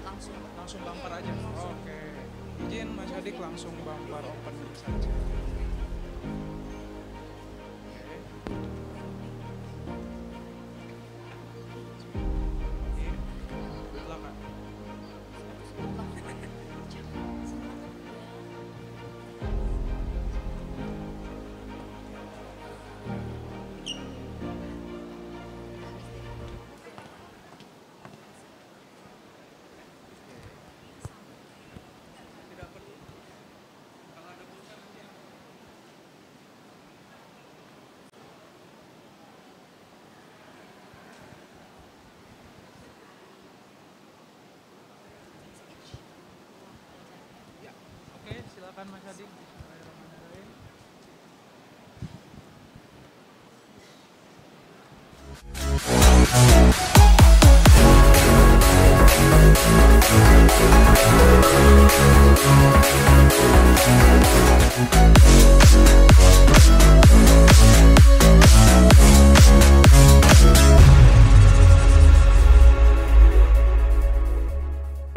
Langsung bumper aja. Oke. Izin Mas Adik langsung bumper opening saja. Oke, silakan Mas Adik. Bismillahirrahmanirrahim.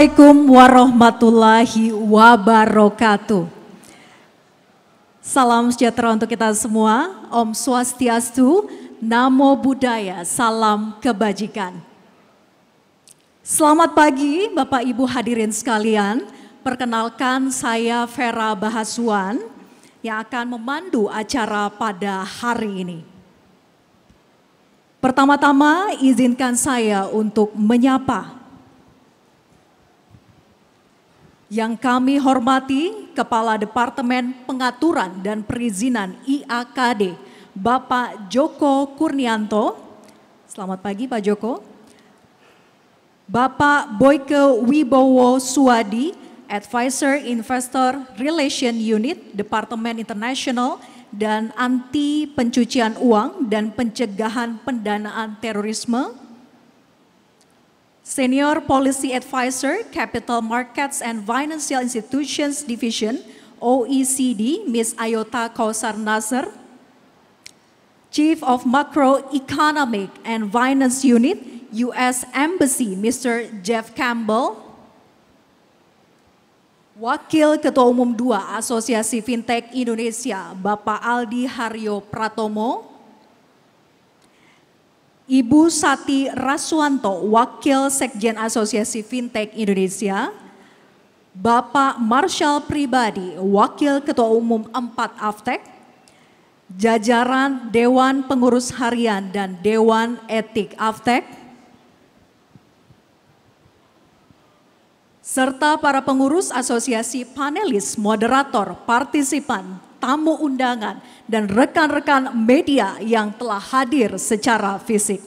Assalamualaikum warahmatullahi wabarakatuh. Salam sejahtera untuk kita semua. Om Swastiastu, Namo Buddhaya, salam kebajikan. Selamat pagi Bapak Ibu hadirin sekalian. Perkenalkan saya Vera Bahaswan yang akan memandu acara pada hari ini. Pertama-tama izinkan saya untuk menyapa yang kami hormati Kepala Departemen Pengaturan dan Perizinan IAKD, Bapak Joko Kurnianto. Selamat pagi Pak Joko. Bapak Boyke Wibowo Suwadi, Advisor Investor Relation Unit, Departemen Internasional dan Anti Pencucian Uang dan Pencegahan Pendanaan Terorisme. Senior Policy Advisor, Capital Markets and Financial Institutions Division, OECD, Ms. Ayota Kausar Nasser. Chief of Macroeconomic and Finance Unit, U.S. Embassy, Mr. Jeff Campbell. Wakil Ketua Umum 2 Asosiasi Fintech Indonesia, Bapak Aldi Haryo Pratomo. Ibu Sati Raswanto, Wakil Sekjen Asosiasi Fintech Indonesia. Bapak Marshall Pribadi, Wakil Ketua Umum 4 Aftek. Jajaran Dewan Pengurus Harian dan Dewan Etik Aftek. Serta para pengurus asosiasi, panelis, moderator, partisipan, tamu undangan, dan rekan-rekan media yang telah hadir secara fisik.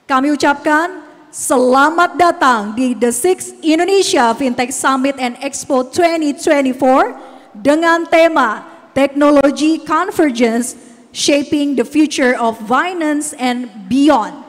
Kami ucapkan selamat datang di The Sixth Indonesia Fintech Summit and Expo 2024 dengan tema Technology Convergence, Shaping the Future of Finance and Beyond.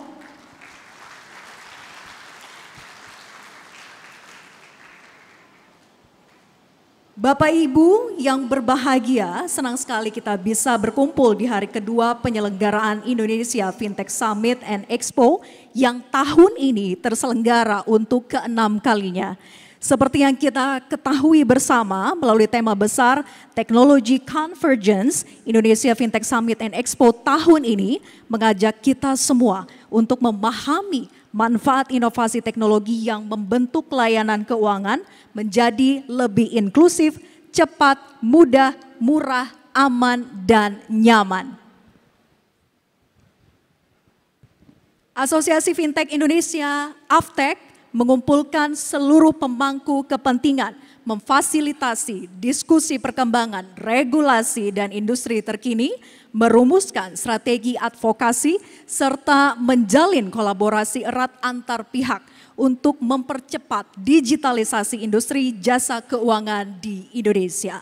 Bapak Ibu yang berbahagia, senang sekali kita bisa berkumpul di hari kedua penyelenggaraan Indonesia Fintech Summit and Expo yang tahun ini terselenggara untuk ke-6 kalinya. Seperti yang kita ketahui bersama melalui tema besar Technology Convergence, Indonesia Fintech Summit and Expo tahun ini mengajak kita semua untuk memahami manfaat inovasi teknologi yang membentuk layanan keuangan menjadi lebih inklusif, cepat, mudah, murah, aman, dan nyaman. Asosiasi Fintech Indonesia, Aftek, mengumpulkan seluruh pemangku kepentingan, memfasilitasi diskusi perkembangan regulasi dan industri terkini, merumuskan strategi advokasi, serta menjalin kolaborasi erat antar pihak untuk mempercepat digitalisasi industri jasa keuangan di Indonesia.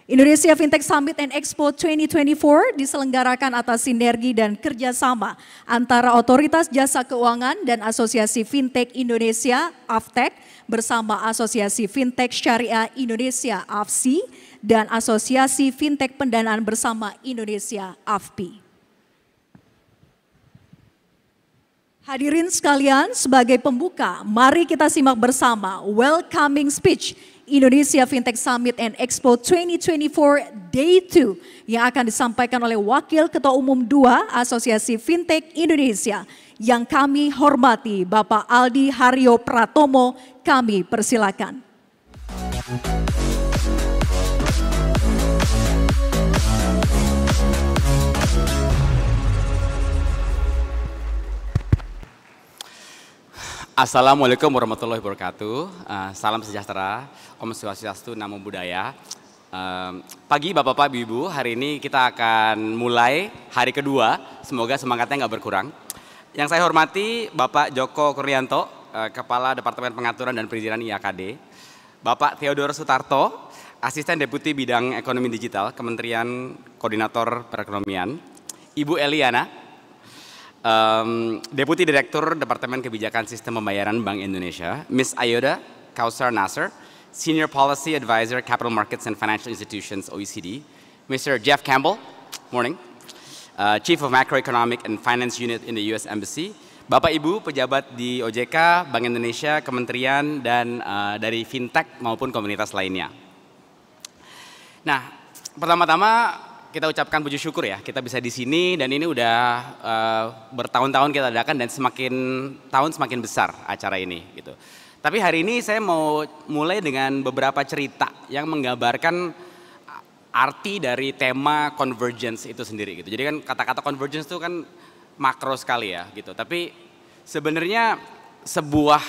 Indonesia Fintech Summit and Expo 2024 diselenggarakan atas sinergi dan kerjasama antara Otoritas Jasa Keuangan dan Asosiasi Fintech Indonesia (AFTEK) bersama Asosiasi Fintech Syariah Indonesia (AFSI) dan Asosiasi Fintech Pendanaan Bersama Indonesia (AFPI). Hadirin sekalian, sebagai pembuka, mari kita simak bersama welcoming speech Indonesia Fintech Summit and Expo 2024 Day 2 yang akan disampaikan oleh Wakil Ketua Umum 2 Asosiasi Fintech Indonesia yang kami hormati Bapak Aldi Haryo Pratomo. Kami persilakan. Assalamualaikum warahmatullahi wabarakatuh. Salam sejahtera, Om Swastiastu, Namo Buddhaya. Pagi Bapak-Bapak, Ibu, hari ini kita akan mulai hari kedua. Semoga semangatnya nggak berkurang. Yang saya hormati Bapak Joko Kurnianto, Kepala Departemen Pengaturan dan Perizinan IAKD. Bapak Theodore Sutarto, Asisten Deputi Bidang Ekonomi Digital, Kementerian Koordinator Perekonomian. Ibu Eliana, Deputi Direktur Departemen Kebijakan Sistem Pembayaran Bank Indonesia, Miss Ayoda Kausar Nasser, Senior Policy Advisor Capital Markets and Financial Institutions OECD, Mr. Jeff Campbell, morning, Chief of Macroeconomic and Finance Unit in the US Embassy, Bapak Ibu pejabat di OJK, Bank Indonesia, Kementerian, dan dari Fintech maupun komunitas lainnya. Nah, pertama-tama kita ucapkan puji syukur ya, kita bisa di sini dan ini udah bertahun-tahun kita adakan dan semakin tahun semakin besar acara ini gitu. Tapi hari ini saya mau mulai dengan beberapa cerita yang menggambarkan arti dari tema convergence itu sendiri gitu. Jadi kan kata-kata convergence itu kan makro sekali ya gitu. Tapi sebenarnya sebuah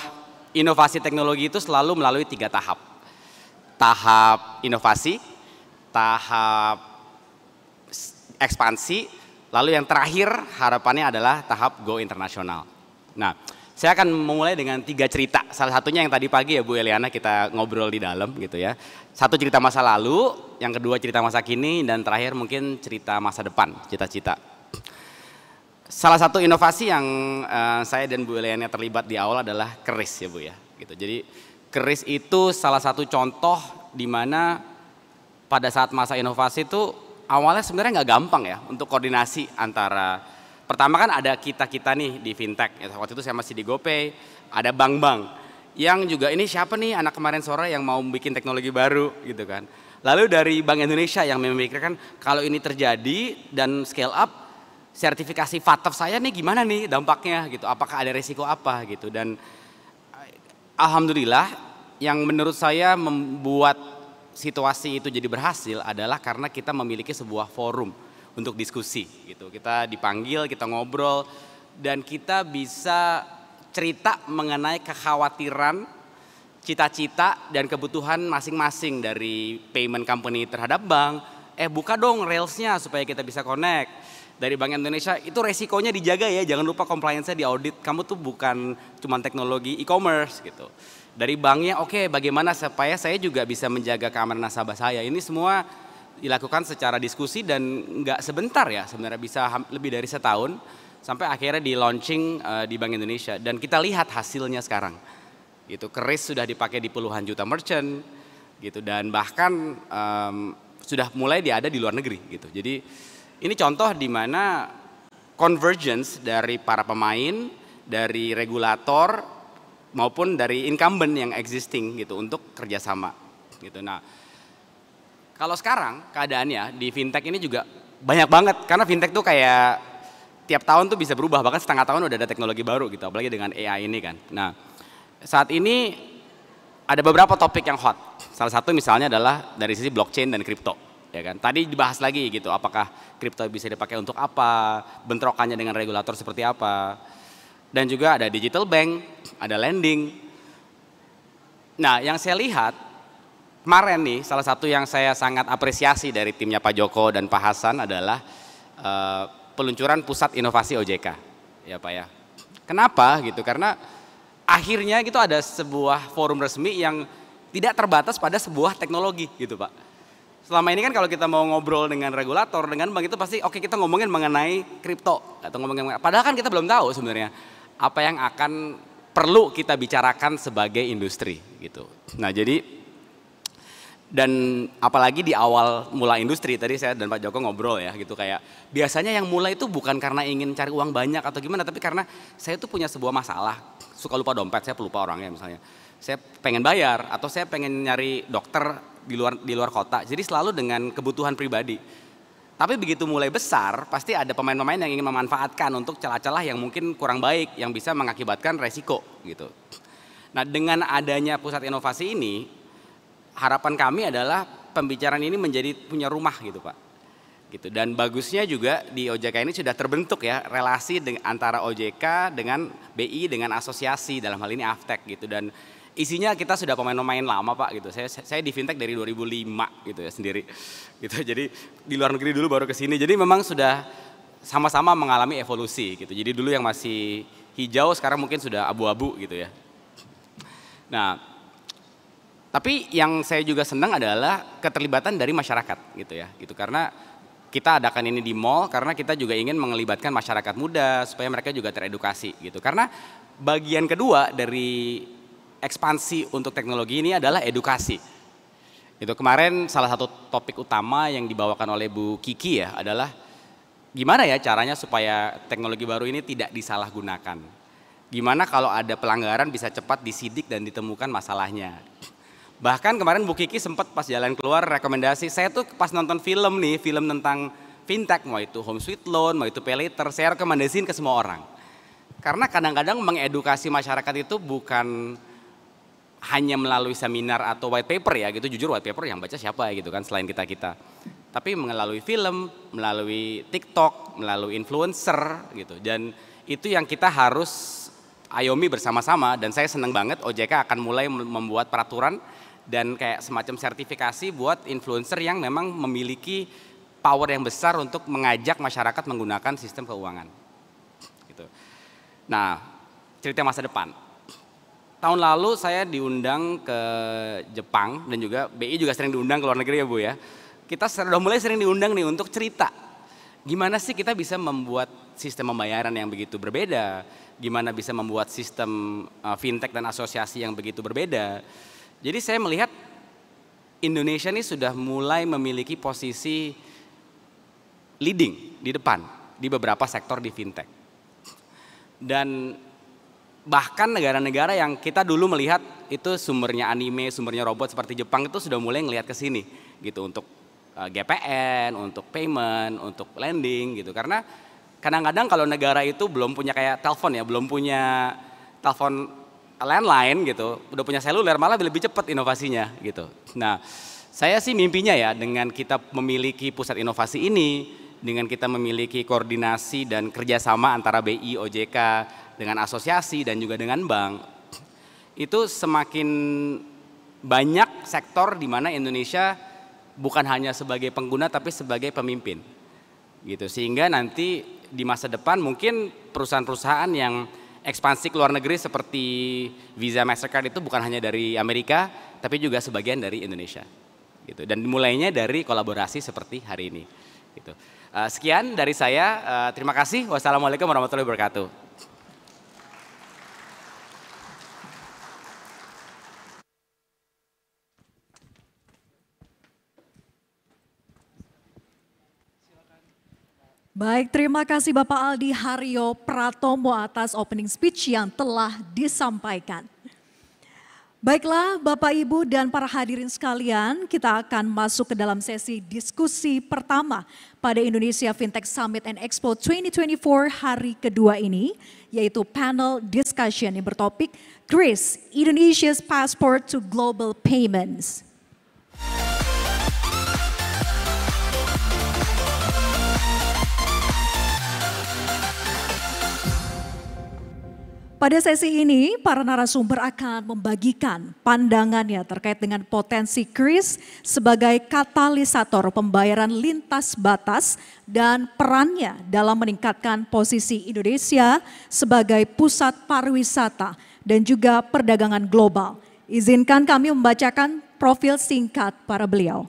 inovasi teknologi itu selalu melalui 3 tahap. Tahap inovasi, tahap ekspansi, lalu yang terakhir harapannya adalah tahap go internasional. Nah, saya akan memulai dengan 3 cerita. Salah satunya yang tadi pagi ya Bu Eliana kita ngobrol di dalam gitu ya. Satu cerita masa lalu, yang kedua cerita masa kini, dan terakhir mungkin cerita masa depan, cita-cita. Salah satu inovasi yang saya dan Bu Eliana terlibat di awal adalah keris ya Bu ya. Gitu. Jadi keris itu salah satu contoh di mana pada saat masa inovasi itu awalnya sebenarnya nggak gampang ya untuk koordinasi antara, pertama kan ada kita-kita nih di fintech, ya, waktu itu saya masih di GoPay, ada bank-bank yang juga ini siapa nih anak kemarin sore yang mau bikin teknologi baru gitu kan. Lalu dari Bank Indonesia yang memikirkan kalau ini terjadi dan scale up, sertifikasi FATF saya nih gimana nih dampaknya gitu, apakah ada resiko apa gitu. Dan alhamdulillah yang menurut saya membuat situasi itu jadi berhasil adalah karena kita memiliki sebuah forum untuk diskusi gitu. Kita dipanggil, kita ngobrol dan kita bisa cerita mengenai kekhawatiran, cita-cita dan kebutuhan masing-masing dari payment company terhadap bank. Buka dong railsnya supaya kita bisa connect. Dari Bank Indonesia itu resikonya dijaga ya, jangan lupa compliance-nya diaudit. Kamu tuh bukan cuma teknologi e-commerce gitu. Dari banknya oke, bagaimana supaya saya juga bisa menjaga keamanan nasabah saya. Ini semua dilakukan secara diskusi dan nggak sebentar ya, sebenarnya bisa lebih dari setahun sampai akhirnya di launching di Bank Indonesia dan kita lihat hasilnya sekarang. Gitu, keris sudah dipakai di puluhan juta merchant gitu dan bahkan sudah mulai ada di luar negeri gitu. Jadi ini contoh di mana convergence dari para pemain, dari regulator maupun dari incumbent yang existing gitu untuk kerjasama gitu. Nah, kalau sekarang keadaannya di fintech ini juga banyak banget karena fintech tuh kayak tiap tahun tuh bisa berubah, bahkan setengah tahun udah ada teknologi baru gitu, apalagi dengan AI ini kan. Nah, saat ini ada beberapa topik yang hot. Salah satu misalnya adalah dari sisi blockchain dan kripto, ya kan. Tadi dibahas lagi gitu, apakah kripto bisa dipakai untuk apa, bentrokannya dengan regulator seperti apa. Dan juga ada digital bank, ada lending. Nah, yang saya lihat kemarin nih, salah satu yang saya sangat apresiasi dari timnya Pak Joko dan Pak Hasan adalah peluncuran Pusat Inovasi OJK, ya Pak ya. Kenapa gitu? Karena akhirnya gitu ada sebuah forum resmi yang tidak terbatas pada sebuah teknologi gitu Pak. Selama ini kan kalau kita mau ngobrol dengan regulator, dengan bank itu pasti oke, kita ngomongin mengenai kripto atau ngomongin, padahal kan kita belum tahu sebenarnya apa yang akan perlu kita bicarakan sebagai industri gitu. Nah, jadi Dan apalagi di awal mula industri, tadi saya dan Pak Joko ngobrol ya gitu, kayak biasanya yang mulai itu bukan karena ingin cari uang banyak atau gimana, tapi karena saya tuh punya sebuah masalah, suka lupa dompet, saya pelupa orangnya misalnya. Saya pengen bayar atau saya pengen nyari dokter di luar kota, jadi selalu dengan kebutuhan pribadi. Tapi begitu mulai besar, pasti ada pemain-pemain yang ingin memanfaatkan untuk celah-celah yang mungkin kurang baik, yang bisa mengakibatkan resiko gitu. Nah, dengan adanya pusat inovasi ini, harapan kami adalah pembicaraan ini menjadi punya rumah gitu Pak. Gitu. Dan bagusnya juga di OJK ini sudah terbentuk ya relasi antara OJK dengan BI dengan asosiasi, dalam hal ini Aftek gitu. Dan isinya kita sudah pemain-pemain lama Pak gitu. Saya di fintech dari 2005 gitu ya sendiri. Gitu. Jadi di luar negeri dulu baru ke sini. Jadi memang sudah sama-sama mengalami evolusi gitu. Jadi dulu yang masih hijau sekarang mungkin sudah abu-abu gitu ya. Nah, tapi yang saya juga senang adalah keterlibatan dari masyarakat gitu ya, gitu karena kita adakan ini di mall karena kita juga ingin melibatkan masyarakat muda supaya mereka juga teredukasi gitu. Karena bagian kedua dari ekspansi untuk teknologi ini adalah edukasi. Itu kemarin salah satu topik utama yang dibawakan oleh Bu Kiki ya adalah gimana ya caranya supaya teknologi baru ini tidak disalahgunakan. Gimana kalau ada pelanggaran bisa cepat disidik dan ditemukan masalahnya. Bahkan kemarin Bu Kiki sempat pas jalan keluar rekomendasi, saya tuh pas nonton film nih, film tentang fintech, mau itu Home Sweet Loan, mau itu Pay Later, saya rekomendasiin ke semua orang. Karena kadang-kadang mengedukasi masyarakat itu bukan hanya melalui seminar atau white paper ya gitu, jujur white paper yang baca siapa ya gitu kan selain kita-kita. Tapi melalui film, melalui TikTok, melalui influencer gitu. Dan itu yang kita harus ayomi bersama-sama dan saya senang banget OJK akan mulai membuat peraturan dan kayak semacam sertifikasi buat influencer yang memang memiliki power yang besar untuk mengajak masyarakat menggunakan sistem keuangan. Gitu. Nah, cerita masa depan. Tahun lalu saya diundang ke Jepang dan juga BI juga sering diundang ke luar negeri ya Bu ya. Kita sudah mulai sering diundang nih untuk cerita. Gimana sih kita bisa membuat sistem pembayaran yang begitu berbeda, gimana bisa membuat sistem fintech dan asosiasi yang begitu berbeda. Jadi saya melihat Indonesia ini sudah mulai memiliki posisi leading di depan di beberapa sektor di fintech. Dan bahkan negara-negara yang kita dulu melihat itu sumbernya anime, sumbernya robot seperti Jepang itu sudah mulai ngelihat ke sini gitu untuk GPN, untuk payment, untuk lending gitu. Karena kadang-kadang kalau negara itu belum punya kayak telepon ya, belum punya telepon landline gitu, udah punya seluler malah lebih cepat inovasinya gitu. Nah, saya sih mimpinya ya dengan kita memiliki pusat inovasi ini, dengan kita memiliki koordinasi dan kerjasama antara BI, OJK dengan asosiasi dan juga dengan bank, itu semakin banyak sektor di mana Indonesia bukan hanya sebagai pengguna tapi sebagai pemimpin gitu. Sehingga nanti di masa depan mungkin perusahaan-perusahaan yang ekspansi ke luar negeri seperti Visa, Mastercard itu bukan hanya dari Amerika tapi juga sebagian dari Indonesia gitu. Dan mulainya dari kolaborasi seperti hari ini gitu. Sekian dari saya, terima kasih. Wassalamualaikum warahmatullahi wabarakatuh. Baik, terima kasih Bapak Aldi Haryo Pratomo atas opening speech yang telah disampaikan. Baiklah Bapak Ibu dan para hadirin sekalian, kita akan masuk ke dalam sesi diskusi pertama pada Indonesia Fintech Summit and Expo 2024 hari kedua ini, yaitu panel discussion yang bertopik KRIS, Indonesia's Passport to Global Payments. Pada sesi ini, para narasumber akan membagikan pandangannya terkait dengan potensi KRIS sebagai katalisator pembayaran lintas batas dan perannya dalam meningkatkan posisi Indonesia sebagai pusat pariwisata dan juga perdagangan global. Izinkan kami membacakan profil singkat para beliau.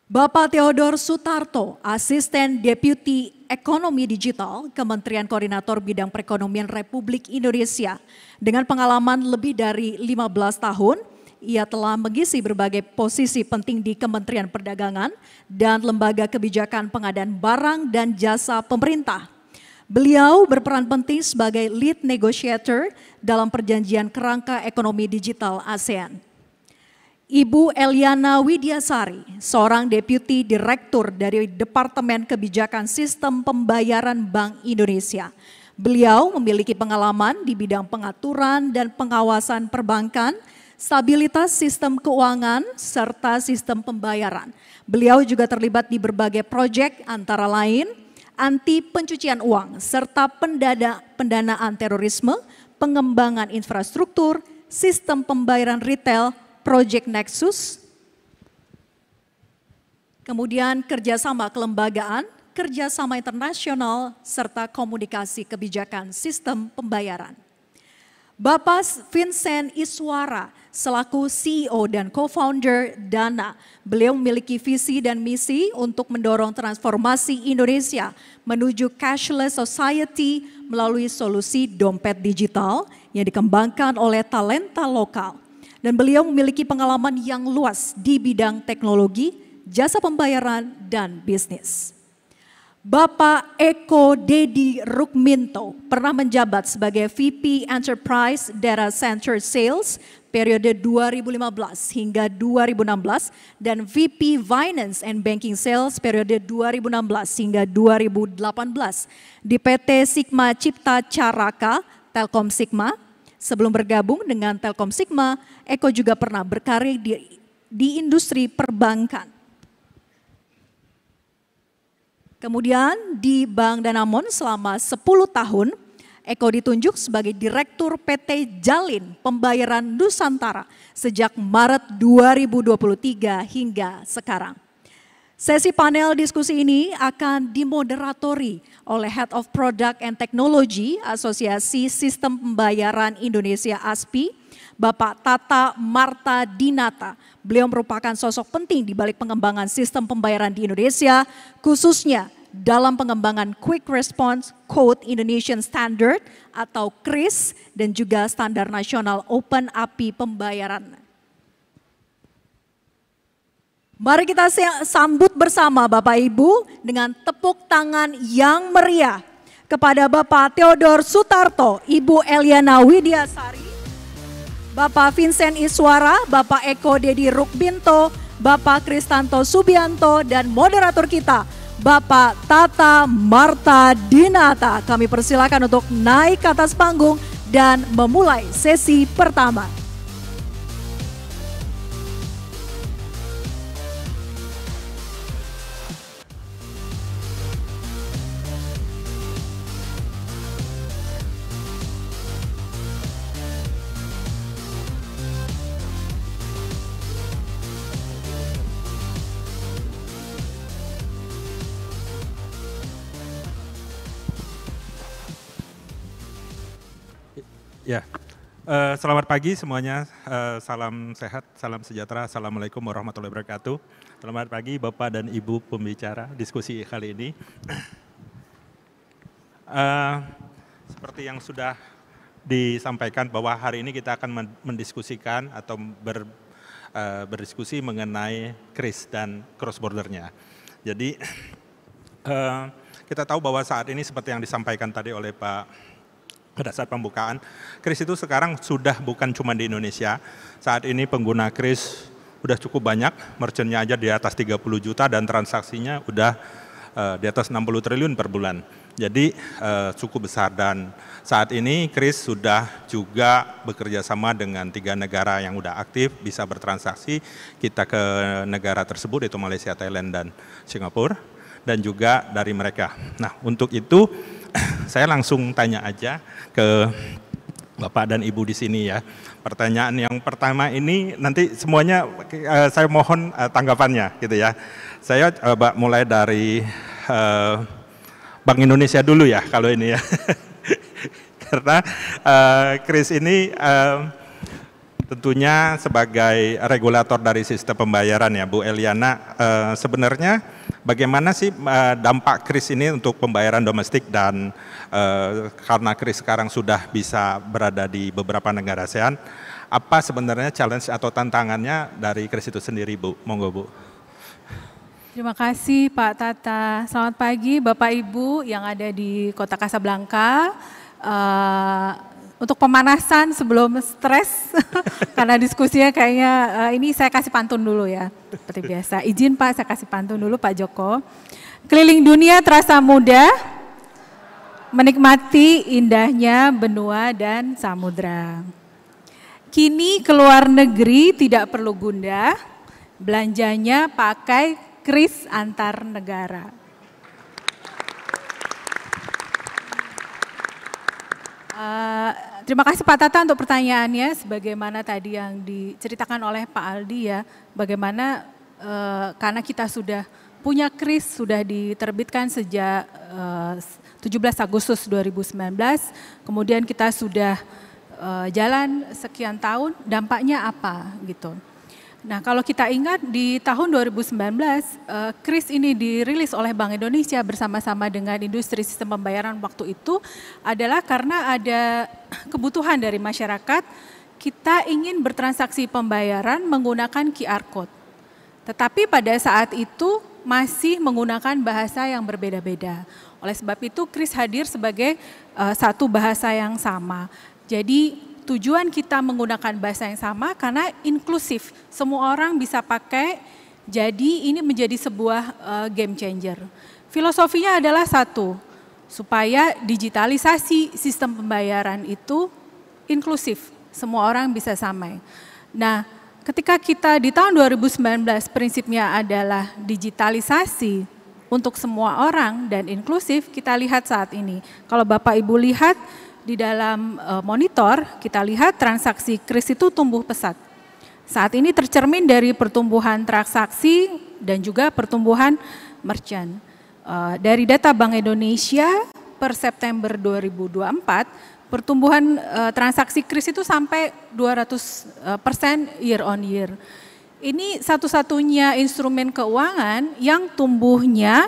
Bapak Theodor Sutarto, Asisten Deputi Ekonomi Digital, Kementerian Koordinator Bidang Perekonomian Republik Indonesia, Dengan pengalaman lebih dari 15 tahun, ia telah mengisi berbagai posisi penting di Kementerian Perdagangan dan Lembaga Kebijakan Pengadaan Barang dan Jasa Pemerintah. Beliau berperan penting sebagai lead negotiator dalam perjanjian kerangka ekonomi digital ASEAN. Ibu Eliana Widiasari, seorang Deputi Direktur dari Departemen Kebijakan Sistem Pembayaran Bank Indonesia. Beliau memiliki pengalaman di bidang pengaturan dan pengawasan perbankan, stabilitas sistem keuangan, serta sistem pembayaran. Beliau juga terlibat di berbagai proyek antara lain anti pencucian uang, serta pendanaan terorisme, pengembangan infrastruktur, sistem pembayaran retail, Project Nexus, kemudian kerjasama kelembagaan, kerjasama internasional, serta komunikasi kebijakan sistem pembayaran. Bapak Vincent Iswara selaku CEO dan co-founder Dana, beliau memiliki visi dan misi untuk mendorong transformasi Indonesia menuju cashless society melalui solusi dompet digital yang dikembangkan oleh talenta lokal. Dan beliau memiliki pengalaman yang luas di bidang teknologi, jasa pembayaran, dan bisnis. Bapak Eko Dedi Rukminto pernah menjabat sebagai VP Enterprise Data Center Sales periode 2015 hingga 2016 dan VP Finance and Banking Sales periode 2016 hingga 2018 di PT Sigma Cipta Caraka, Telkom Sigma. Sebelum bergabung dengan Telkom Sigma, Eko juga pernah berkarir di industri perbankan. Kemudian di Bank Danamon selama 10 tahun, Eko ditunjuk sebagai Direktur PT Jalin Pembayaran Nusantara sejak Maret 2023 hingga sekarang. Sesi panel diskusi ini akan dimoderatori oleh Head of Product and Technology Asosiasi Sistem Pembayaran Indonesia ASPI, Bapak Tata Marta Dinata. Beliau merupakan sosok penting di balik pengembangan sistem pembayaran di Indonesia, khususnya dalam pengembangan Quick Response Code Indonesian Standard atau KRIS dan juga Standar Nasional Open API Pembayaran. Mari kita sambut bersama Bapak Ibu dengan tepuk tangan yang meriah kepada Bapak Theodor Sutarto, Ibu Eliana Widiasari, Bapak Vincent Iswara, Bapak Eko Dedi Rukminto, Bapak Kristanto Subianto, dan moderator kita, Bapak Tata Marta Dinata. Kami persilakan untuk naik ke atas panggung dan memulai sesi pertama. Ya, selamat pagi semuanya, salam sehat, salam sejahtera, assalamualaikum warahmatullahi wabarakatuh. Selamat pagi Bapak dan Ibu pembicara diskusi kali ini. Seperti yang sudah disampaikan bahwa hari ini kita akan mendiskusikan atau berdiskusi mengenai KRIS dan cross bordernya. Jadi kita tahu bahwa saat ini seperti yang disampaikan tadi oleh Pak pada saat pembukaan, KRIS itu sekarang sudah bukan cuma di Indonesia. Saat ini pengguna KRIS udah cukup banyak, merchantnya aja di atas 30 juta dan transaksinya udah di atas 60 triliun per bulan. Jadi cukup besar dan saat ini KRIS sudah juga bekerja sama dengan 3 negara yang udah aktif bisa bertransaksi. Kita ke negara tersebut yaitu Malaysia, Thailand, dan Singapura dan juga dari mereka. Nah untuk itu saya langsung tanya aja ke Bapak dan Ibu di sini ya. Pertanyaan yang pertama ini nanti semuanya saya mohon tanggapannya gitu ya. Saya coba mulai dari Bank Indonesia dulu ya kalau ini ya. Karena KRIS ini Tentunya sebagai regulator dari sistem pembayaran ya Bu Eliana, sebenarnya bagaimana sih dampak kris ini untuk pembayaran domestik dan karena kris sekarang sudah bisa berada di beberapa negara ASEAN, apa sebenarnya challenge atau tantangannya dari kris itu sendiri Bu? Monggo Bu. Terima kasih Pak Tata. Selamat pagi Bapak Ibu yang ada di Kota Kasablanka. Untuk pemanasan sebelum stres, karena diskusinya kayaknya ini saya kasih pantun dulu ya, seperti biasa. Izin Pak, saya kasih pantun dulu Pak Joko. Keliling dunia terasa mudah, menikmati indahnya benua dan samudra. Kini keluar negeri tidak perlu gundah, belanjanya pakai kris antar negara. Terima kasih Pak Tata untuk pertanyaannya, sebagaimana tadi yang diceritakan oleh Pak Aldi ya, bagaimana karena kita sudah punya kris, sudah diterbitkan sejak 17 Agustus 2019, kemudian kita sudah jalan sekian tahun, dampaknya apa gitu. Nah kalau kita ingat di tahun 2019, kris ini dirilis oleh Bank Indonesia bersama-sama dengan industri sistem pembayaran waktu itu adalah karena ada kebutuhan dari masyarakat, kita ingin bertransaksi pembayaran menggunakan QR Code. Tetapi pada saat itu masih menggunakan bahasa yang berbeda-beda. Oleh sebab itu kris hadir sebagai satu bahasa yang sama. Jadi tujuan kita menggunakan bahasa yang sama karena inklusif, semua orang bisa pakai, jadi ini menjadi sebuah game changer. Filosofinya adalah satu, supaya digitalisasi sistem pembayaran itu inklusif, semua orang bisa samai. Nah, ketika kita di tahun 2019 prinsipnya adalah digitalisasi untuk semua orang dan inklusif, kita lihat saat ini. Kalau Bapak Ibu lihat, di dalam monitor kita lihat transaksi kris itu tumbuh pesat. Saat ini tercermin dari pertumbuhan transaksi dan juga pertumbuhan merchant. Dari data Bank Indonesia per September 2024, pertumbuhan transaksi kris itu sampai 200% year on year. Ini satu-satunya instrumen keuangan yang tumbuhnya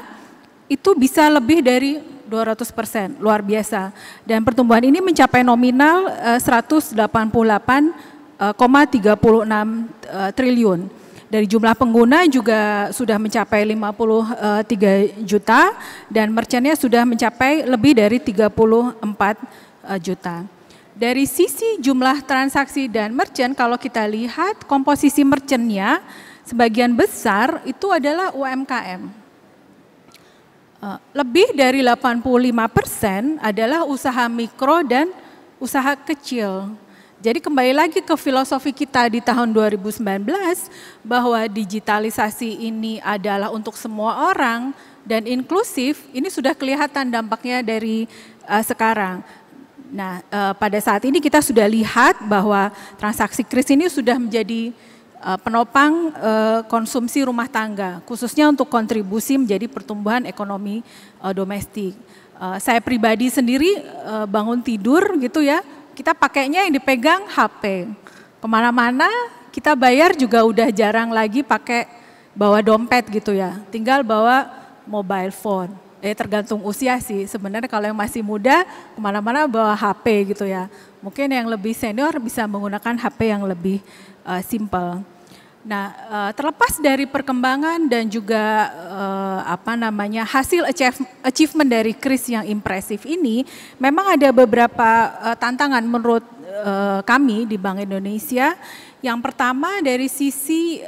itu bisa lebih dari 200%, luar biasa. Dan pertumbuhan ini mencapai nominal 188,36 triliun. Dari jumlah pengguna juga sudah mencapai 53 juta dan merchantnya sudah mencapai lebih dari 34 juta. Dari sisi jumlah transaksi dan merchant, kalau kita lihat komposisi merchantnya sebagian besar itu adalah UMKM. Lebih dari 85% adalah usaha mikro dan usaha kecil. Jadi kembali lagi ke filosofi kita di tahun 2019 bahwa digitalisasi ini adalah untuk semua orang dan inklusif, ini sudah kelihatan dampaknya dari sekarang. Nah, pada saat ini kita sudah lihat bahwa transaksi kris ini sudah menjadi penopang konsumsi rumah tangga, khususnya untuk kontribusi menjadi pertumbuhan ekonomi domestik. Saya pribadi sendiri bangun tidur gitu ya, kita pakainya yang dipegang HP. Kemana-mana kita bayar juga udah jarang lagi pakai bawa dompet gitu ya, tinggal bawa mobile phone. Tergantung usia sih, sebenarnya kalau yang masih muda kemana-mana bawa HP gitu ya. Mungkin yang lebih senior bisa menggunakan HP yang lebih simple. Nah, terlepas dari perkembangan dan juga hasil achievement dari kris yang impresif ini, memang ada beberapa tantangan menurut kami di Bank Indonesia. Yang pertama dari sisi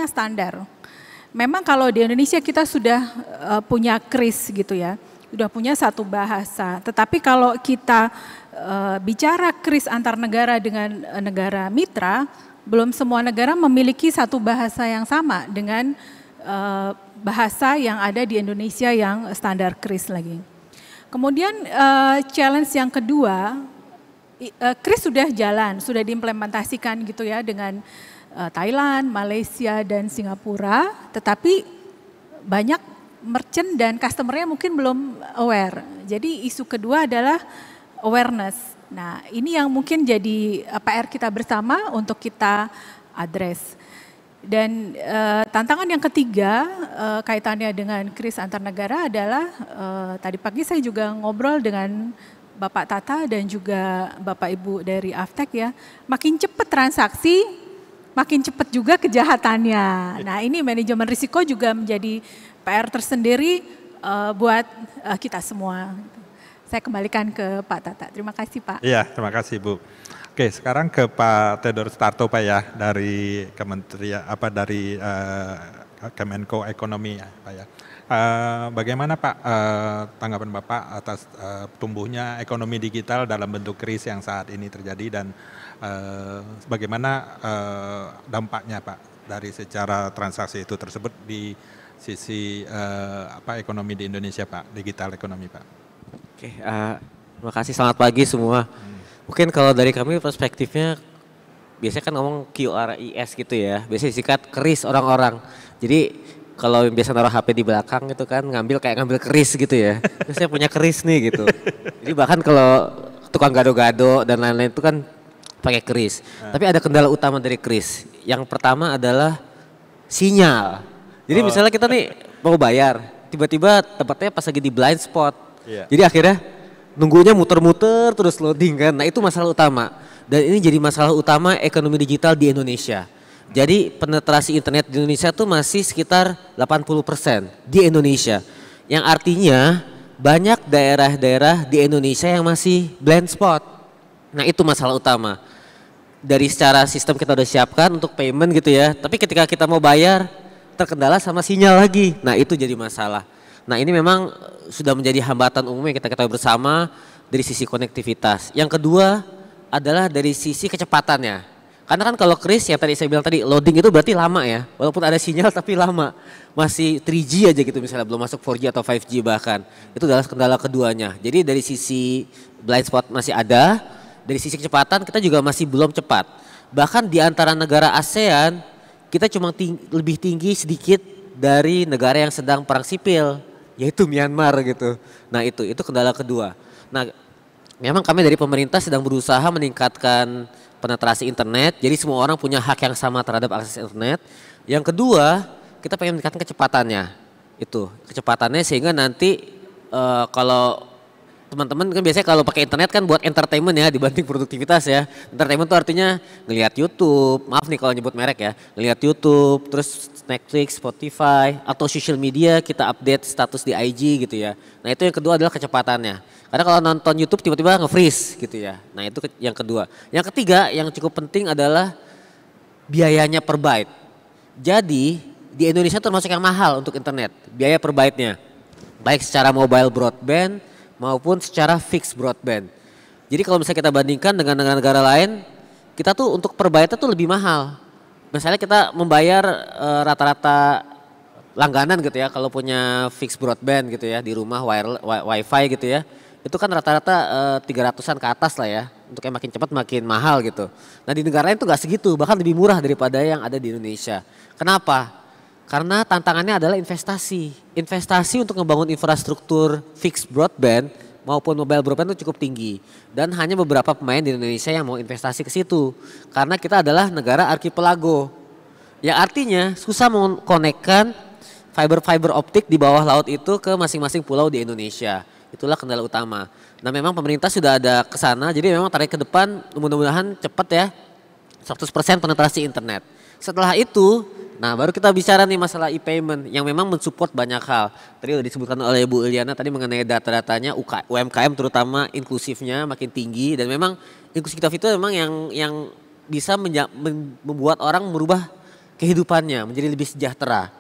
standar. Memang kalau di Indonesia kita sudah punya kris gitu ya, sudah punya satu bahasa. Tetapi kalau kita bicara kris antar negara dengan negara mitra, belum semua negara memiliki satu bahasa yang sama dengan bahasa yang ada di Indonesia yang standar kris lagi. Kemudian challenge yang kedua, kris sudah jalan, sudah diimplementasikan gitu ya dengan Thailand, Malaysia dan Singapura, tetapi banyak merchant dan customer-nya mungkin belum aware. Jadi isu kedua adalah awareness. Nah, ini yang mungkin jadi PR kita bersama untuk kita address. Dan tantangan yang ketiga kaitannya dengan kris antar negara adalah tadi pagi saya juga ngobrol dengan Bapak Tata dan juga Bapak Ibu dari Aftek ya, makin cepat transaksi, makin cepat juga kejahatannya. Nah, ini manajemen risiko juga menjadi PR tersendiri buat kita semua. Saya kembalikan ke Pak Tata. Terima kasih Pak. Iya, terima kasih Bu. Oke, sekarang ke Pak Theodore Sutarto Pak ya, dari Kementerian dari Kemenko Ekonomi ya Pak ya. Bagaimana Pak tanggapan Bapak atas tumbuhnya ekonomi digital dalam bentuk kris yang saat ini terjadi, dan bagaimana dampaknya Pak dari secara transaksi itu tersebut di sisi ekonomi di Indonesia Pak, digital ekonomi Pak. Oke, terima kasih, selamat pagi semua. Mungkin kalau dari kami perspektifnya, biasanya kan ngomong QRIS gitu ya, biasanya disingkat keris orang-orang. Jadi kalau biasa naruh HP di belakang gitu kan, ngambil keris gitu ya. Terus saya punya keris nih gitu. Jadi bahkan kalau tukang gado-gado dan lain-lain itu kan pakai keris. Tapi ada kendala utama dari keris. Yang pertama adalah sinyal. Jadi misalnya kita nih mau bayar, tiba-tiba tempatnya pas lagi di blind spot. Jadi akhirnya nunggunya muter-muter terus loading kan. Nah, itu masalah utama. Dan ini jadi masalah utama ekonomi digital di Indonesia. Jadi penetrasi internet di Indonesia tuh masih sekitar 80% di Indonesia. Yang artinya banyak daerah-daerah di Indonesia yang masih blind spot. Nah, itu masalah utama. Dari secara sistem kita udah siapkan untuk payment gitu ya. Tapi ketika kita mau bayar terkendala sama sinyal lagi. Nah, itu jadi masalah. Nah, ini memang sudah menjadi hambatan umum yang kita ketahui bersama dari sisi konektivitas. Yang kedua adalah dari sisi kecepatannya. Karena kan kalau kris yang tadi saya bilang tadi, loading itu berarti lama ya. Walaupun ada sinyal tapi lama. Masih 3G aja gitu misalnya, belum masuk 4G atau 5G bahkan. Itu adalah kendala keduanya. Jadi dari sisi blind spot masih ada, dari sisi kecepatan kita juga masih belum cepat. Bahkan di antara negara ASEAN, kita cuma lebih tinggi sedikit dari negara yang sedang perang sipil, yaitu Myanmar gitu. Nah, itu kendala kedua. Nah, memang kami dari pemerintah sedang berusaha meningkatkan penetrasi internet. Jadi semua orang punya hak yang sama terhadap akses internet. Yang kedua, kita pengen meningkatkan kecepatannya. Itu, kecepatannya sehingga nanti kalau teman-teman kan biasanya kalau pakai internet kan buat entertainment ya dibanding produktivitas ya. Entertainment itu artinya ngelihat YouTube, maaf nih kalau nyebut merek ya, ngelihat YouTube, terus Netflix, Spotify, atau social media kita update status di IG gitu ya. Nah, itu yang kedua adalah kecepatannya. Karena kalau nonton YouTube tiba-tiba nge-freeze gitu ya. Nah, itu yang kedua. Yang ketiga yang cukup penting adalah biayanya per byte. Jadi di Indonesia termasuk yang mahal untuk internet, biaya per byte-nya. Baik secara mobile broadband maupun secara fixed broadband. Jadi kalau misalnya kita bandingkan dengan negara-negara lain, kita tuh untuk per byte tuh lebih mahal. Misalnya kita membayar rata-rata langganan gitu ya, kalau punya fixed broadband gitu ya, di rumah wifi gitu ya, itu kan rata-rata 300-an ke atas lah ya. Untuk yang makin cepat makin mahal gitu. Nah, di negara lain tuh gak segitu, bahkan lebih murah daripada yang ada di Indonesia. Kenapa? Karena tantangannya adalah investasi. Investasi untuk membangun infrastruktur fixed broadband maupun mobile broadband itu cukup tinggi. Dan hanya beberapa pemain di Indonesia yang mau investasi ke situ. Karena kita adalah negara arkipelago. Yang artinya susah mengkonekkan fiber optik di bawah laut itu ke masing-masing pulau di Indonesia. Itulah kendala utama. Nah, memang pemerintah sudah ada ke sana. Jadi memang target ke depan mudah-mudahan cepat ya. 100% penetrasi internet. Setelah itu, nah baru kita bicara nih masalah e-payment yang memang mensupport banyak hal. Tadi sudah disebutkan oleh Bu Iliana tadi mengenai data-datanya UMKM terutama inklusifnya makin tinggi, dan memang inklusivitas itu memang yang bisa membuat orang merubah kehidupannya menjadi lebih sejahtera.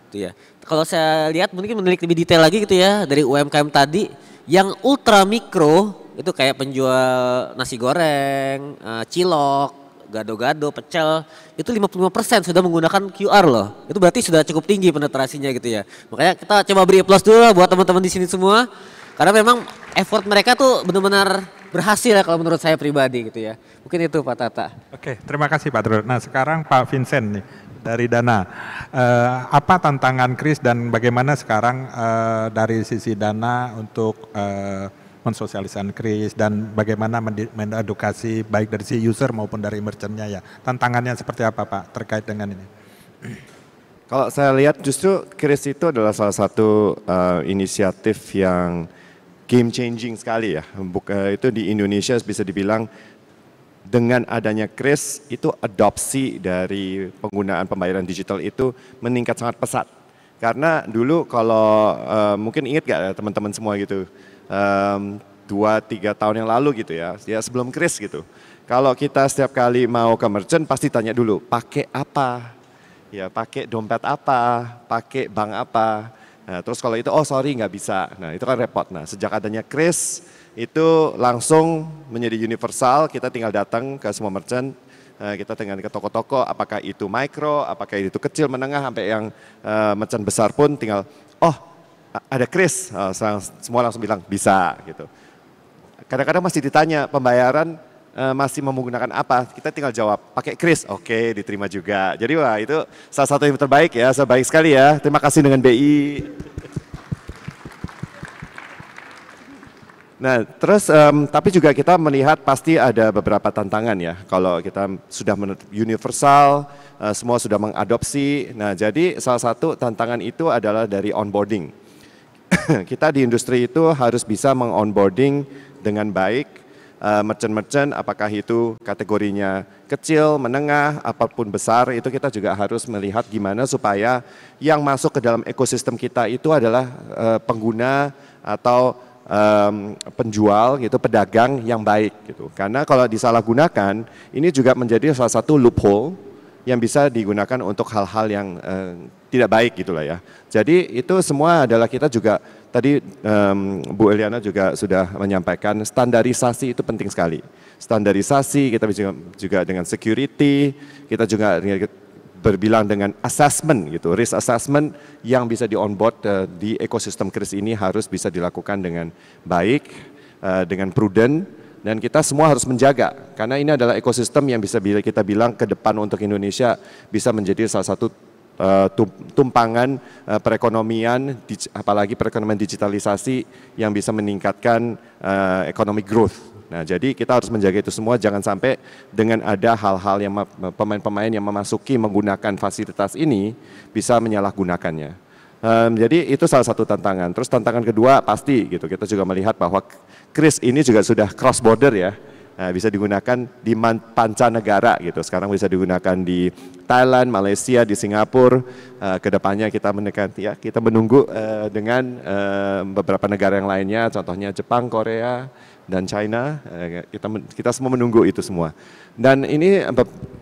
Gitu ya. Kalau saya lihat mungkin menelik lebih detail lagi gitu ya dari UMKM tadi, yang ultra mikro itu kayak penjual nasi goreng, cilok, gado-gado, pecel, itu 55% sudah menggunakan QR loh. Itu berarti sudah cukup tinggi penetrasinya gitu ya. Makanya kita coba beri aplaus dulu lah buat teman-teman di sini semua. Karena memang effort mereka tuh benar-benar berhasil ya kalau menurut saya pribadi gitu ya. Mungkin itu Pak Tata. Oke, terima kasih Pak Theodore. Nah, sekarang Pak Vincent nih dari Dana. Apa tantangan kris dan bagaimana sekarang dari sisi Dana untuk mensosialisasikan kris dan bagaimana mengedukasi baik dari si user maupun dari merchantnya ya. Tantangannya seperti apa Pak terkait dengan ini? Kalau saya lihat justru kris itu adalah salah satu inisiatif yang game changing sekali ya. Itu di Indonesia bisa dibilang dengan adanya kris itu adopsi dari penggunaan pembayaran digital itu meningkat sangat pesat. Karena dulu kalau mungkin ingat gak teman-teman semua gitu, 2-3 tahun yang lalu gitu ya sebelum kris gitu. Kalau kita setiap kali mau ke merchant pasti tanya dulu, pakai apa? Ya pakai dompet apa? Pakai bank apa? Nah, terus kalau itu, oh sorry nggak bisa. Nah itu kan repot. Nah sejak adanya kris itu langsung menjadi universal, kita tinggal datang ke semua merchant, kita dengan ke toko-toko, apakah itu mikro, apakah itu kecil, menengah, sampai yang merchant besar pun tinggal, oh ada kris, semua langsung bilang bisa gitu. Kadang-kadang masih ditanya pembayaran masih menggunakan apa, kita tinggal jawab pakai kris, oke diterima juga. Jadi wah itu salah satu yang terbaik ya, baik sekali ya, terima kasih dengan BI. Nah terus tapi juga kita melihat pasti ada beberapa tantangan ya, kalau kita sudah universal, semua sudah mengadopsi. Nah jadi salah satu tantangan itu adalah dari onboarding. Kita di industri itu harus bisa meng-onboarding dengan baik merchant-merchant, apakah itu kategorinya kecil, menengah, apapun besar, itu kita juga harus melihat gimana supaya yang masuk ke dalam ekosistem kita itu adalah pengguna atau penjual gitu, pedagang yang baik gitu. Karena kalau disalahgunakan, ini juga menjadi salah satu loophole yang bisa digunakan untuk hal-hal yang tidak baik gitulah ya. Jadi itu semua adalah kita juga tadi Bu Eliana juga sudah menyampaikan standarisasi itu penting sekali. Standarisasi kita juga dengan security, kita juga berbilang dengan assessment gitu, risk assessment yang bisa di-onboard di ekosistem kris ini harus bisa dilakukan dengan baik, dengan prudent, dan kita semua harus menjaga karena ini adalah ekosistem yang bisa kita bilang ke depan untuk Indonesia bisa menjadi salah satu tumpangan perekonomian, apalagi perekonomian digitalisasi yang bisa meningkatkan economic growth. Nah, jadi kita harus menjaga itu semua, jangan sampai dengan ada hal-hal yang pemain-pemain yang memasuki menggunakan fasilitas ini bisa menyalahgunakannya. Jadi itu salah satu tantangan. Terus tantangan kedua pasti gitu, kita juga melihat bahwa kris ini juga sudah cross border ya. Nah, bisa digunakan di pancanegara gitu. Sekarang bisa digunakan di Thailand, Malaysia, di Singapura. Kedepannya kita kita menunggu dengan beberapa negara yang lainnya, contohnya Jepang, Korea, dan China. Kita semua menunggu itu semua. Dan ini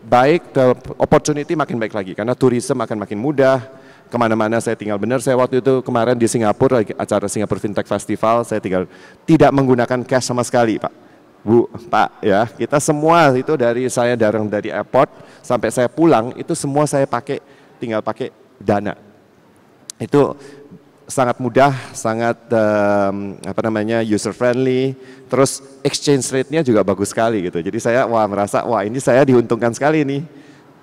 baik, opportunity makin baik lagi karena tourism akan makin mudah. Kemana-mana saya tinggal benar, saya waktu itu kemarin di Singapura, acara Singapura Fintech Festival, saya tinggal tidak menggunakan cash sama sekali Pak. Bu, Pak ya, kita semua itu dari airport sampai saya pulang itu semua saya tinggal pakai Dana. Itu sangat mudah, sangat user friendly, terus exchange rate-nya juga bagus sekali gitu. Jadi saya merasa ini saya diuntungkan sekali nih.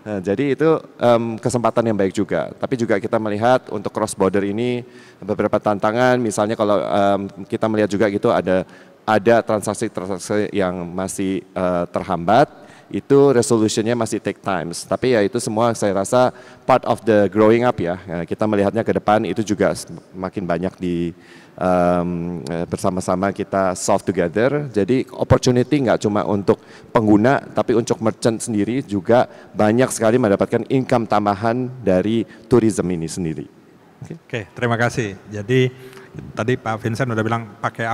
Nah, jadi itu kesempatan yang baik juga. Tapi juga kita melihat untuk cross border ini beberapa tantangan, misalnya kalau kita melihat juga gitu ada transaksi-transaksi yang masih terhambat, itu resolutionnya masih take times. Tapi ya itu semua saya rasa part of the growing up ya. Kita melihatnya ke depan itu juga makin banyak bersama-sama kita solve together. Jadi opportunity nggak cuma untuk pengguna, tapi untuk merchant sendiri juga banyak sekali mendapatkan income tambahan dari tourism ini sendiri. Oke, terima kasih. Jadi tadi Pak Vincent udah bilang pakai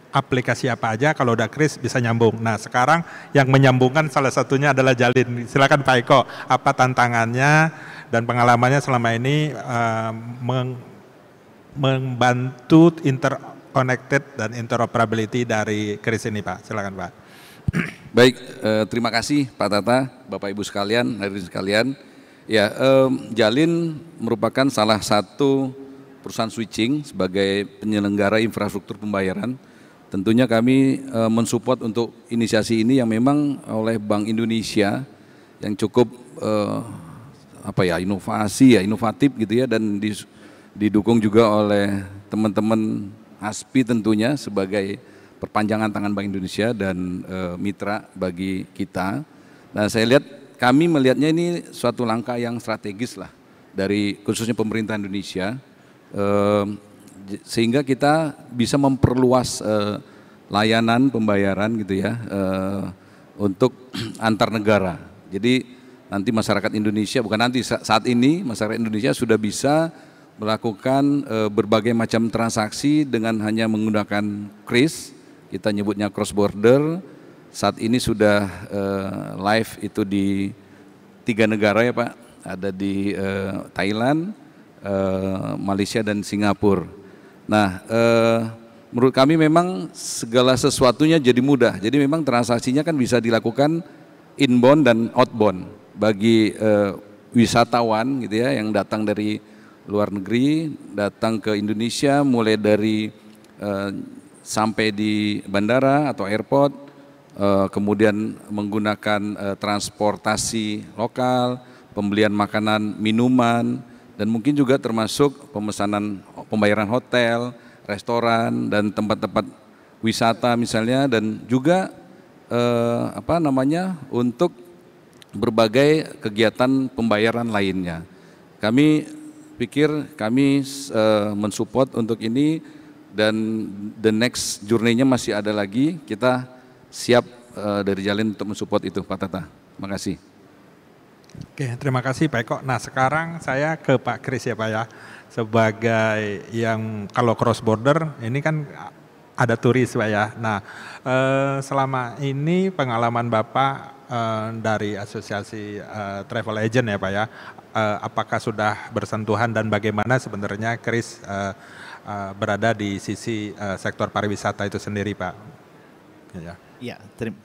aplikasi apa aja, kalau udah kris bisa nyambung. Nah sekarang yang menyambungkan salah satunya adalah Jalin. Silakan Pak Eko, apa tantangannya dan pengalamannya selama ini membantu interconnected dan interoperability dari kris ini Pak. Silakan Pak. Baik, terima kasih Pak Tata, Bapak Ibu sekalian, hadirin sekalian. Ya, Jalin merupakan salah satu perusahaan switching sebagai penyelenggara infrastruktur pembayaran. Tentunya kami mensupport untuk inisiasi ini yang memang oleh Bank Indonesia yang cukup inovatif gitu ya, dan didukung juga oleh teman-teman ASPI tentunya sebagai perpanjangan tangan Bank Indonesia dan mitra bagi kita. Nah, saya lihat, kami melihatnya ini suatu langkah yang strategis lah dari khususnya pemerintah Indonesia, sehingga kita bisa memperluas layanan pembayaran gitu ya untuk antar negara. Jadi nanti masyarakat Indonesia, bukan nanti, saat ini masyarakat Indonesia sudah bisa melakukan berbagai macam transaksi dengan hanya menggunakan KRIS, kita nyebutnya cross border. Saat ini sudah live itu di 3 negara ya Pak, ada di Thailand, Malaysia dan Singapura. Nah, menurut kami memang segala sesuatunya jadi mudah. Jadi memang transaksinya kan bisa dilakukan inbound dan outbound bagi wisatawan gitu ya yang datang dari luar negeri, datang ke Indonesia mulai dari sampai di bandara atau airport, kemudian menggunakan transportasi lokal, pembelian makanan, minuman, dan mungkin juga termasuk pemesanan pembayaran hotel, restoran, dan tempat-tempat wisata misalnya, dan juga untuk berbagai kegiatan pembayaran lainnya. Kami pikir kami mensupport untuk ini, dan the next journey-nya masih ada lagi. Kita siap dari Jalin untuk mensupport itu, Pak Tata. Terima kasih. Oke, terima kasih Pak Eko. Nah, sekarang saya ke Pak Kris ya Pak ya. Sebagai yang kalau cross border ini kan ada turis Pak ya. Nah, selama ini pengalaman Bapak dari Asosiasi Travel Agent ya Pak ya, apakah sudah bersentuhan dan bagaimana sebenarnya Kris berada di sisi sektor pariwisata itu sendiri Pak? Ya,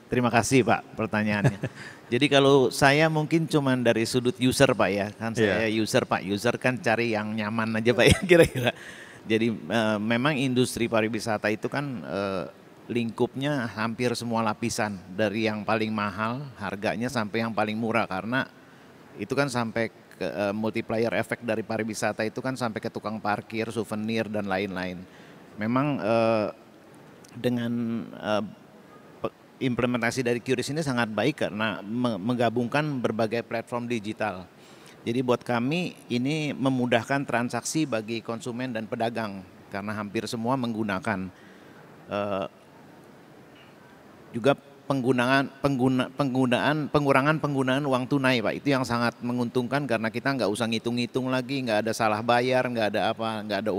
terima kasih Pak pertanyaannya. Jadi kalau saya mungkin cuman dari sudut user Pak ya, kan saya user Pak, user kan cari yang nyaman aja Pak ya kira-kira. Jadi memang industri pariwisata itu kan lingkupnya hampir semua lapisan, dari yang paling mahal harganya sampai yang paling murah, karena itu kan sampai ke multiplier efek dari pariwisata itu kan sampai ke tukang parkir, souvenir dan lain-lain. Memang dengan implementasi dari QRIS ini sangat baik karena menggabungkan berbagai platform digital. Jadi buat kami ini memudahkan transaksi bagi konsumen dan pedagang karena hampir semua menggunakan. Juga pengurangan penggunaan uang tunai Pak, itu yang sangat menguntungkan karena kita nggak usah ngitung-ngitung lagi, nggak ada salah bayar, nggak ada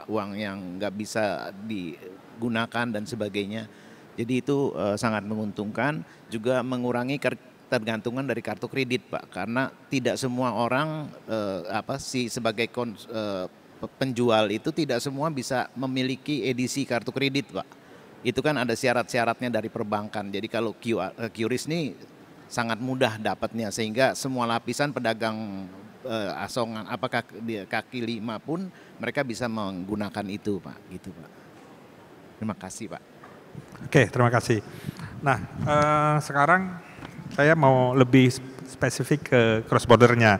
uang yang nggak bisa digunakan dan sebagainya. Jadi itu sangat menguntungkan, juga mengurangi ketergantungan dari kartu kredit Pak, karena tidak semua orang sebagai penjual itu tidak semua bisa memiliki edisi kartu kredit Pak. Itu kan ada syarat-syaratnya dari perbankan. Jadi kalau QRIS ini sangat mudah dapatnya, sehingga semua lapisan pedagang asongan, apakah di kaki lima pun mereka bisa menggunakan itu Pak, gitu Pak. Terima kasih Pak. Oke, terima kasih. Nah, sekarang saya mau lebih spesifik ke cross bordernya.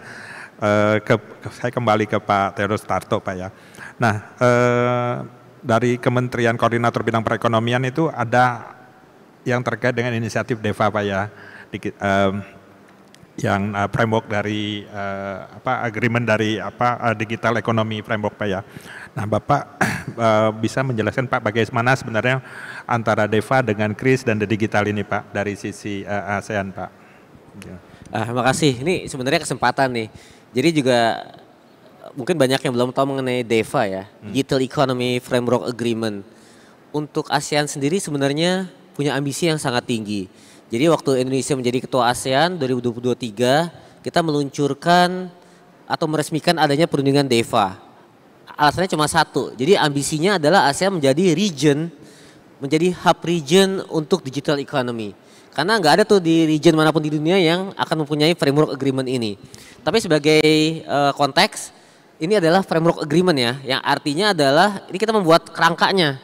Saya kembali ke Pak Theodorus Tarto Pak ya. Nah, dari Kementerian Koordinator Bidang Perekonomian itu ada yang terkait dengan inisiatif DEVA Pak ya, yang framework dari agreement dari digital economy framework Pak ya. Nah, Bapak bisa menjelaskan Pak bagaimana sebenarnya antara DEVA dengan KRIS dan The Digital ini Pak dari sisi ASEAN Pak. Terima kasih. Ini sebenarnya kesempatan nih. Jadi juga mungkin banyak yang belum tahu mengenai DEVA ya, Digital Economy Framework Agreement. Untuk ASEAN sendiri sebenarnya punya ambisi yang sangat tinggi. Jadi waktu Indonesia menjadi ketua ASEAN 2023, kita meluncurkan atau meresmikan adanya perundingan DEVA. Alasannya cuma satu, jadi ambisinya adalah ASEAN menjadi region, menjadi hub region untuk digital economy. Karena nggak ada tuh di region manapun di dunia yang akan mempunyai framework agreement ini. Tapi sebagai konteks, ini adalah framework agreement ya, yang artinya adalah ini kita membuat kerangkanya.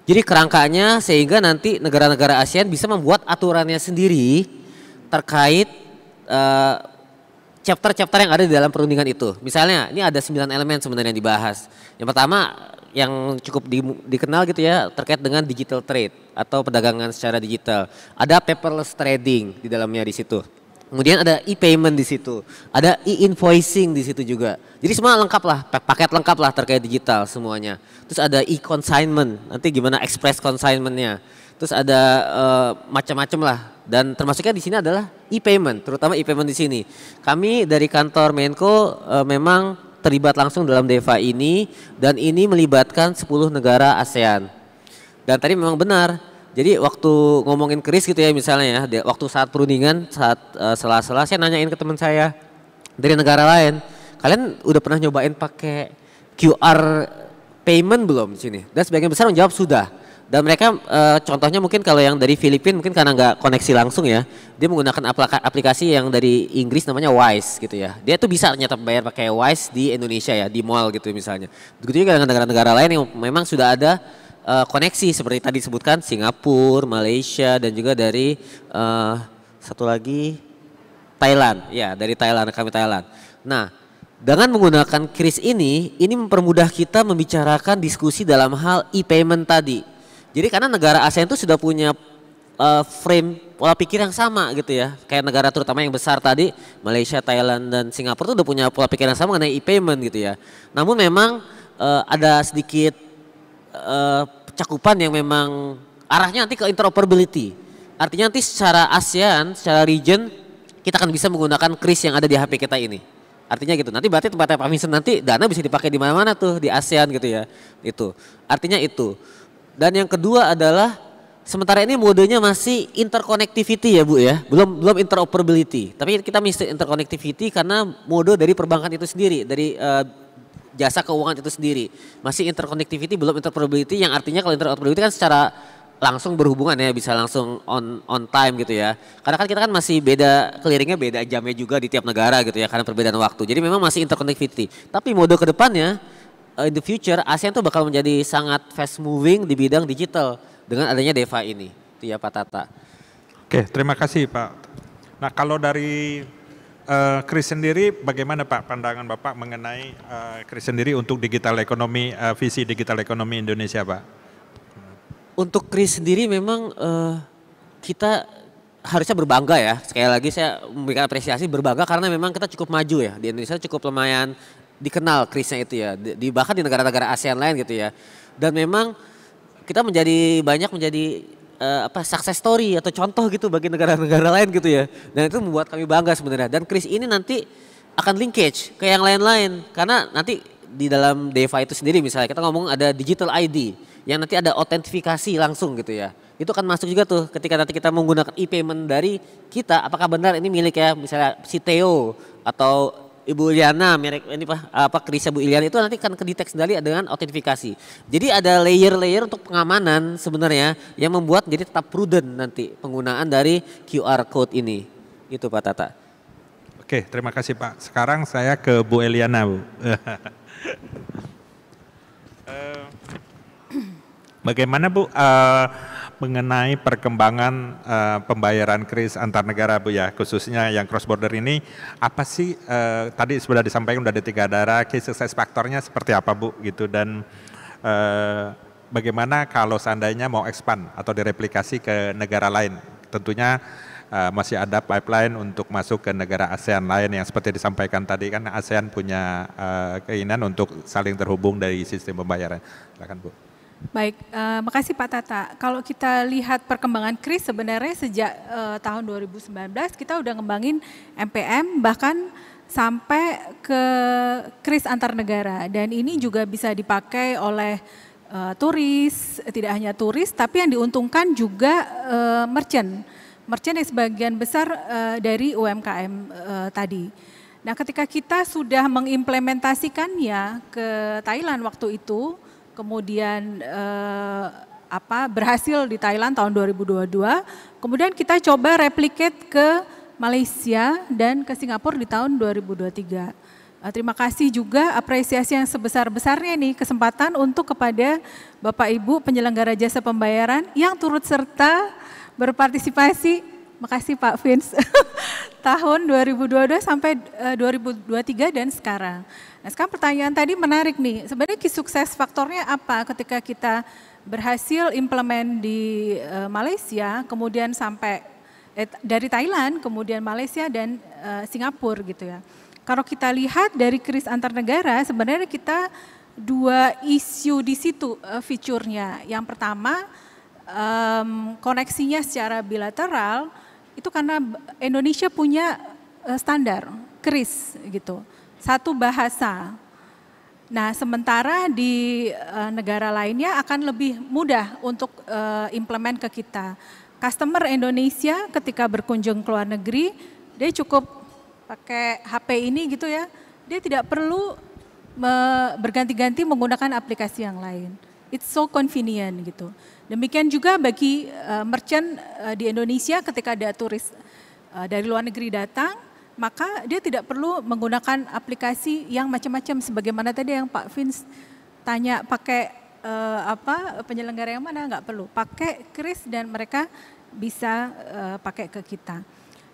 Jadi kerangkanya sehingga nanti negara-negara ASEAN bisa membuat aturannya sendiri terkait chapter-chapter yang ada di dalam perundingan itu. Misalnya ini ada 9 elemen sebenarnya yang dibahas. Yang pertama yang cukup dikenal gitu ya terkait dengan digital trade atau perdagangan secara digital. Ada paperless trading di dalamnya di situ. Kemudian ada e-payment di situ, ada e-invoicing di situ juga. Jadi semua lengkap lah, paket lengkap lah terkait digital semuanya. Terus ada e-consignment, nanti gimana express consignmentnya. Terus ada macam-macam lah. Dan termasuknya di sini adalah e-payment, terutama e-payment di sini. Kami dari kantor Menko memang terlibat langsung dalam DEFA ini dan ini melibatkan 10 negara ASEAN. Dan tadi memang benar. Jadi waktu ngomongin kris gitu ya misalnya ya, waktu saat perundingan, saat sela-sela saya nanyain ke teman saya dari negara lain, kalian udah pernah nyobain pakai QR payment belum di sini? Dan sebagian besar menjawab sudah. Dan mereka contohnya mungkin kalau yang dari Filipina mungkin karena nggak koneksi langsung ya, dia menggunakan aplikasi yang dari Inggris namanya Wise gitu ya. Dia tuh bisa ternyata bayar pakai Wise di Indonesia ya, di mall gitu misalnya. Begitu juga dengan negara-negara lain yang memang sudah ada koneksi seperti tadi disebutkan Singapura, Malaysia dan juga dari satu lagi Thailand. Ya, dari Thailand, kami Thailand. Nah, dengan menggunakan kris ini mempermudah kita membicarakan diskusi dalam hal e-payment tadi. Jadi karena negara ASEAN itu sudah punya frame pola pikir yang sama gitu ya. Kayak negara terutama yang besar tadi, Malaysia, Thailand dan Singapura itu udah punya pola pikir yang sama mengenai e-payment gitu ya. Namun memang ada sedikit cakupan yang memang arahnya nanti ke interoperability. Artinya nanti secara ASEAN, secara region kita akan bisa menggunakan kris yang ada di HP kita ini. Artinya gitu. Nanti berarti tempatnya Pak Vincent nanti dana bisa dipakai di mana-mana tuh di ASEAN gitu ya. Itu. Artinya itu. Dan yang kedua adalah sementara ini modenya masih interconnectivity ya Bu ya. Belum interoperability. Tapi kita mesti interconnectivity karena mode dari perbankan itu sendiri, dari jasa keuangan itu sendiri. Masih interconnectivity belum interoperability yang artinya kalau interoperability kan secara langsung berhubungan ya, bisa langsung on time gitu ya. Karena kan kita kan masih beda, clearingnya beda jamnya juga di tiap negara gitu ya karena perbedaan waktu. Jadi memang masih interconnectivity. Tapi mode ke depannya in the future ASEAN tuh bakal menjadi sangat fast moving di bidang digital dengan adanya DEFA ini. Itu ya Pak Tata. Oke, terima kasih Pak. Nah kalau dari kris sendiri bagaimana Pak pandangan Bapak mengenai kris sendiri untuk digital ekonomi, visi digital ekonomi Indonesia Pak? Untuk kris sendiri memang kita harusnya berbangga ya. Sekali lagi saya memberikan apresiasi berbangga karena memang kita cukup maju ya. Di Indonesia cukup lumayan dikenal krisnya itu ya. Bahkan di negara-negara ASEAN lain gitu ya. Dan memang kita banyak menjadi success story atau contoh gitu bagi negara-negara lain gitu ya. Dan itu membuat kami bangga sebenarnya. Dan kris ini nanti akan linkage ke yang lain-lain. Karena nanti di dalam DEFA itu sendiri misalnya kita ngomong ada digital ID yang nanti ada autentifikasi langsung gitu ya. Itu akan masuk juga tuh ketika nanti kita menggunakan e-payment dari kita, apakah benar ini milik ya misalnya si Theo atau Ibu Iliana, merek ini krisnya Bu Iliana itu nanti akan kedetek sendiri dengan autentifikasi. Jadi ada layer-layer untuk pengamanan sebenarnya yang membuat jadi tetap prudent nanti penggunaan dari QR code ini. Itu Pak Tata. Oke, terima kasih Pak. Sekarang saya ke Bu Eliana Bu. Bagaimana Bu mengenai perkembangan pembayaran kris antar negara Bu ya, khususnya yang cross border ini, apa sih tadi sudah disampaikan udah ada 3 negara, key success faktornya seperti apa Bu gitu, dan bagaimana kalau seandainya mau expand atau direplikasi ke negara lain, tentunya masih ada pipeline untuk masuk ke negara ASEAN lain yang seperti disampaikan tadi kan ASEAN punya keinginan untuk saling terhubung dari sistem pembayaran. Silakan Bu. Baik, makasih Pak Tata. Kalau kita lihat perkembangan kris sebenarnya sejak tahun 2019 kita udah ngembangin MPM bahkan sampai ke kris antar negara dan ini juga bisa dipakai oleh turis, tidak hanya turis tapi yang diuntungkan juga merchant yang sebagian besar dari UMKM tadi. Nah, ketika kita sudah mengimplementasikannya ke Thailand waktu itu, kemudian berhasil di Thailand tahun 2022, kemudian kita coba replicate ke Malaysia dan ke Singapura di tahun 2023. Terima kasih juga apresiasi yang sebesar-besarnya nih kesempatan untuk kepada Bapak Ibu penyelenggara jasa pembayaran yang turut serta berpartisipasi Makasih Pak Vince. Tahun 2022 sampai 2023 dan sekarang. Nah sekarang pertanyaan tadi menarik nih, sebenarnya key sukses faktornya apa ketika kita berhasil implement di Malaysia, kemudian sampai dari Thailand, kemudian Malaysia dan Singapura gitu ya. Kalau kita lihat dari kris antar negara, sebenarnya kita dua isu di situ fiturnya. Yang pertama, koneksinya secara bilateral, itu karena Indonesia punya standar, kris gitu, satu bahasa. Nah sementara di negara lainnya akan lebih mudah untuk implement ke kita. Customer Indonesia ketika berkunjung ke luar negeri, dia cukup pakai HP ini gitu ya, dia tidak perlu berganti-ganti menggunakan aplikasi yang lain. It's so convenient gitu. Demikian juga bagi merchant di Indonesia ketika ada turis dari luar negeri datang, maka dia tidak perlu menggunakan aplikasi yang macam-macam sebagaimana tadi yang Pak Vince tanya pakai penyelenggara yang mana, nggak perlu. Pakai kris dan mereka bisa pakai ke kita.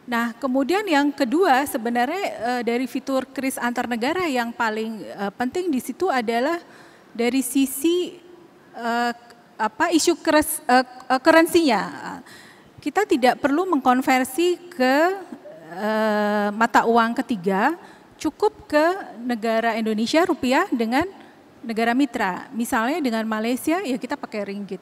Nah kemudian yang kedua sebenarnya dari fitur kris antar negara yang paling penting di situ adalah dari sisi isu currency-nya. Kita tidak perlu mengkonversi ke mata uang ketiga, cukup ke negara Indonesia rupiah dengan negara mitra. Misalnya dengan Malaysia ya kita pakai ringgit.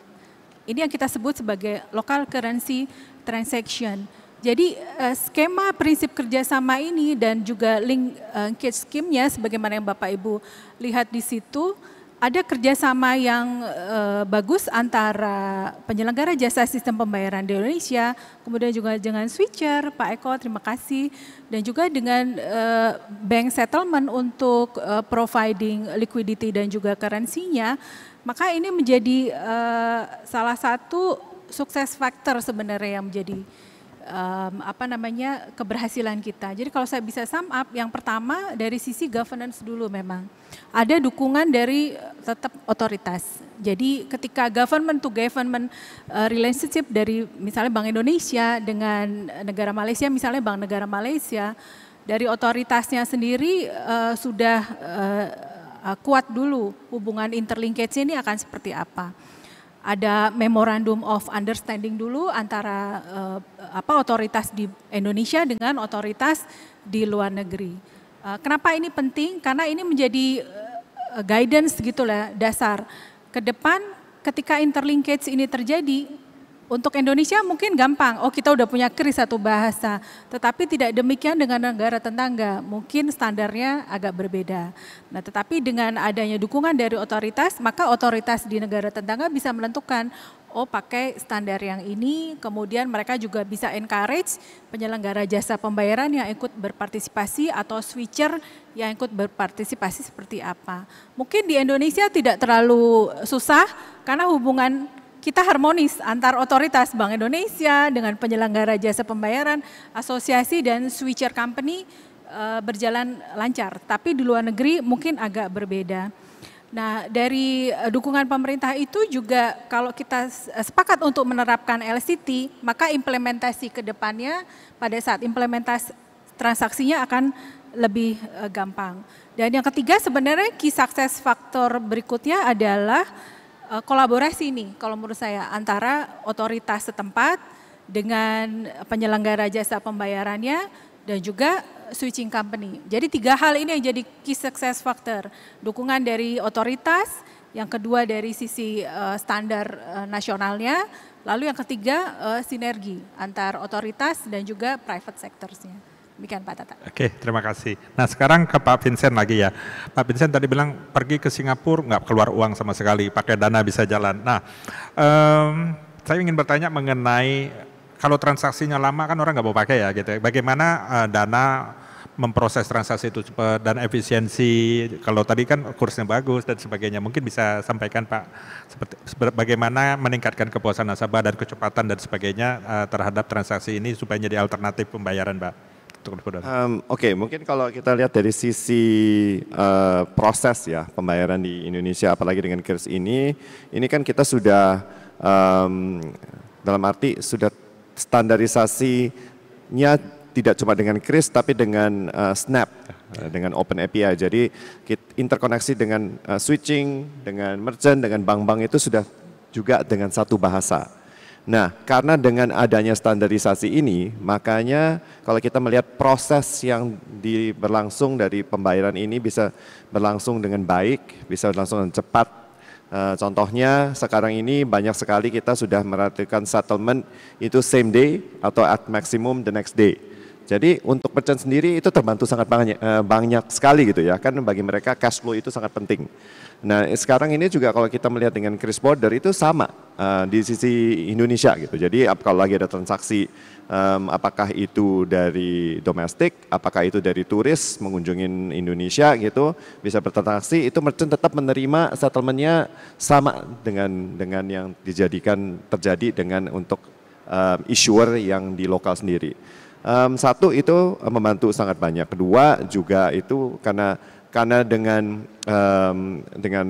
Ini yang kita sebut sebagai local currency transaction. Jadi skema prinsip kerjasama ini dan juga linkage scheme-nya sebagaimana yang Bapak Ibu lihat di situ, ada kerjasama yang bagus antara penyelenggara jasa sistem pembayaran di Indonesia, kemudian juga dengan switcher, Pak Eko terima kasih, dan juga dengan bank settlement untuk providing liquidity dan juga currency-nya, maka ini menjadi salah satu sukses factor sebenarnya yang menjadi keberhasilan kita. Jadi kalau saya bisa sum up, yang pertama dari sisi governance dulu memang. Ada dukungan dari tetap otoritas. Jadi ketika government to government relationship dari misalnya Bank Indonesia dengan negara Malaysia, misalnya Bank Negara Malaysia, dari otoritasnya sendiri sudah kuat dulu hubungan interlinkage ini akan seperti apa. Ada memorandum of understanding dulu antara otoritas di Indonesia dengan otoritas di luar negeri. Kenapa ini penting? Karena ini menjadi guidance gitulah, dasar. Ke depan ketika interlinkage ini terjadi, untuk Indonesia mungkin gampang, oh kita udah punya kris satu bahasa, tetapi tidak demikian dengan negara tetangga, mungkin standarnya agak berbeda. Nah tetapi dengan adanya dukungan dari otoritas, maka otoritas di negara tetangga bisa menentukan, oh pakai standar yang ini, kemudian mereka juga bisa encourage penyelenggara jasa pembayaran yang ikut berpartisipasi atau switcher yang ikut berpartisipasi seperti apa. Mungkin di Indonesia tidak terlalu susah karena hubungan kita harmonis antar otoritas Bank Indonesia dengan penyelenggara jasa pembayaran, asosiasi dan switcher company berjalan lancar. Tapi di luar negeri mungkin agak berbeda. Nah dari dukungan pemerintah itu juga kalau kita sepakat untuk menerapkan LCT, maka implementasi ke depannya pada saat implementasi transaksinya akan lebih gampang. Dan yang ketiga sebenarnya key success factor berikutnya adalah kolaborasi nih kalau menurut saya antara otoritas setempat dengan penyelenggara jasa pembayarannya dan juga switching company. Jadi 3 hal ini yang jadi key success factor. Dukungan dari otoritas, yang kedua dari sisi standar nasionalnya, lalu yang ketiga sinergi antar otoritas dan juga private sectors-nya. Demikian Pak Tata. Oke, terima kasih. Nah sekarang ke Pak Vincent lagi ya. Pak Vincent tadi bilang pergi ke Singapura nggak keluar uang sama sekali, pakai dana bisa jalan. Nah, saya ingin bertanya mengenai kalau transaksinya lama kan orang nggak mau pakai ya gitu. Bagaimana dana memproses transaksi itu cepat dan efisiensi? Kalau tadi kan kursnya bagus dan sebagainya, mungkin bisa sampaikan Pak bagaimana meningkatkan kepuasan nasabah dan kecepatan dan sebagainya terhadap transaksi ini supaya jadi alternatif pembayaran, Pak. Oke, mungkin kalau kita lihat dari sisi proses ya pembayaran di Indonesia, apalagi dengan kris ini kan kita sudah dalam arti sudah standarisasinya tidak cuma dengan Kris tapi dengan Snap, dengan Open API. Jadi interkoneksi dengan switching, dengan merchant, dengan bank-bank itu sudah juga dengan satu bahasa. Nah, karena dengan adanya standarisasi ini, makanya kalau kita melihat proses yang berlangsung dari pembayaran ini bisa berlangsung dengan baik, bisa berlangsung dengan cepat. Contohnya sekarang ini banyak sekali kita sudah melakukan settlement itu same day atau at maximum the next day. Jadi untuk merchant sendiri itu terbantu sangat banyak sekali gitu ya, kan bagi mereka cash flow itu sangat penting. Nah sekarang ini juga kalau kita melihat dengan Kris Border itu sama di sisi Indonesia gitu. Jadi kalau lagi ada transaksi apakah itu dari domestik, apakah itu dari turis mengunjungi Indonesia gitu, bisa bertransaksi, itu merchant tetap menerima settlementnya sama dengan yang terjadi dengan untuk issuer yang di lokal sendiri. Satu itu membantu sangat banyak. Kedua juga itu karena dengan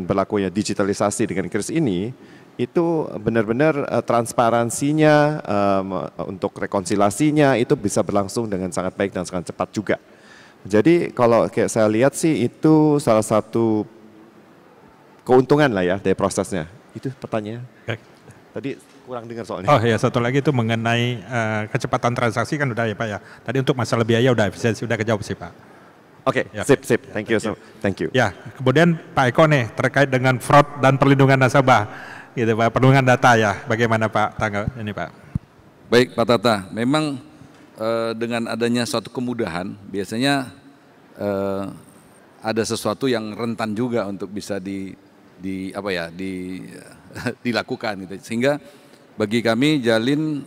berlakunya digitalisasi dengan Kris ini itu benar-benar transparansinya untuk rekonsiliasinya itu bisa berlangsung dengan sangat baik dan sangat cepat juga. Jadi kalau kayak saya lihat sih itu salah satu keuntungan lah ya dari prosesnya. Itu pertanyaannya. Tadi kurang dengar soalnya. Oh ya, satu lagi itu mengenai kecepatan transaksi kan udah ya Pak ya. Tadi untuk masalah biaya udah efisiensi udah kejawab sih Pak. Oke, ya. sip. Thank you. Ya, kemudian Pak Eko nih terkait dengan fraud dan perlindungan nasabah. Gitu Pak, perlindungan data ya. Bagaimana Pak tanggal ini Pak? Baik Pak Tata, memang dengan adanya suatu kemudahan biasanya ada sesuatu yang rentan juga untuk bisa dilakukan gitu. Sehingga bagi kami Jalin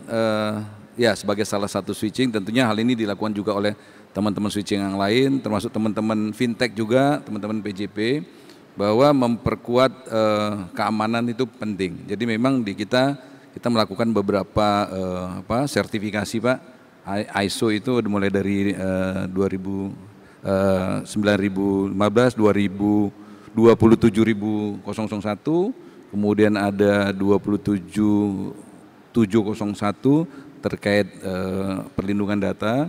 ya sebagai salah satu switching, tentunya hal ini dilakukan juga oleh teman-teman switching yang lain, termasuk teman-teman fintech juga, teman-teman PJP, bahwa memperkuat keamanan itu penting. Jadi memang di kita melakukan beberapa sertifikasi Pak. ISO itu mulai dari 9015, 27001, kemudian ada 27701 terkait perlindungan data,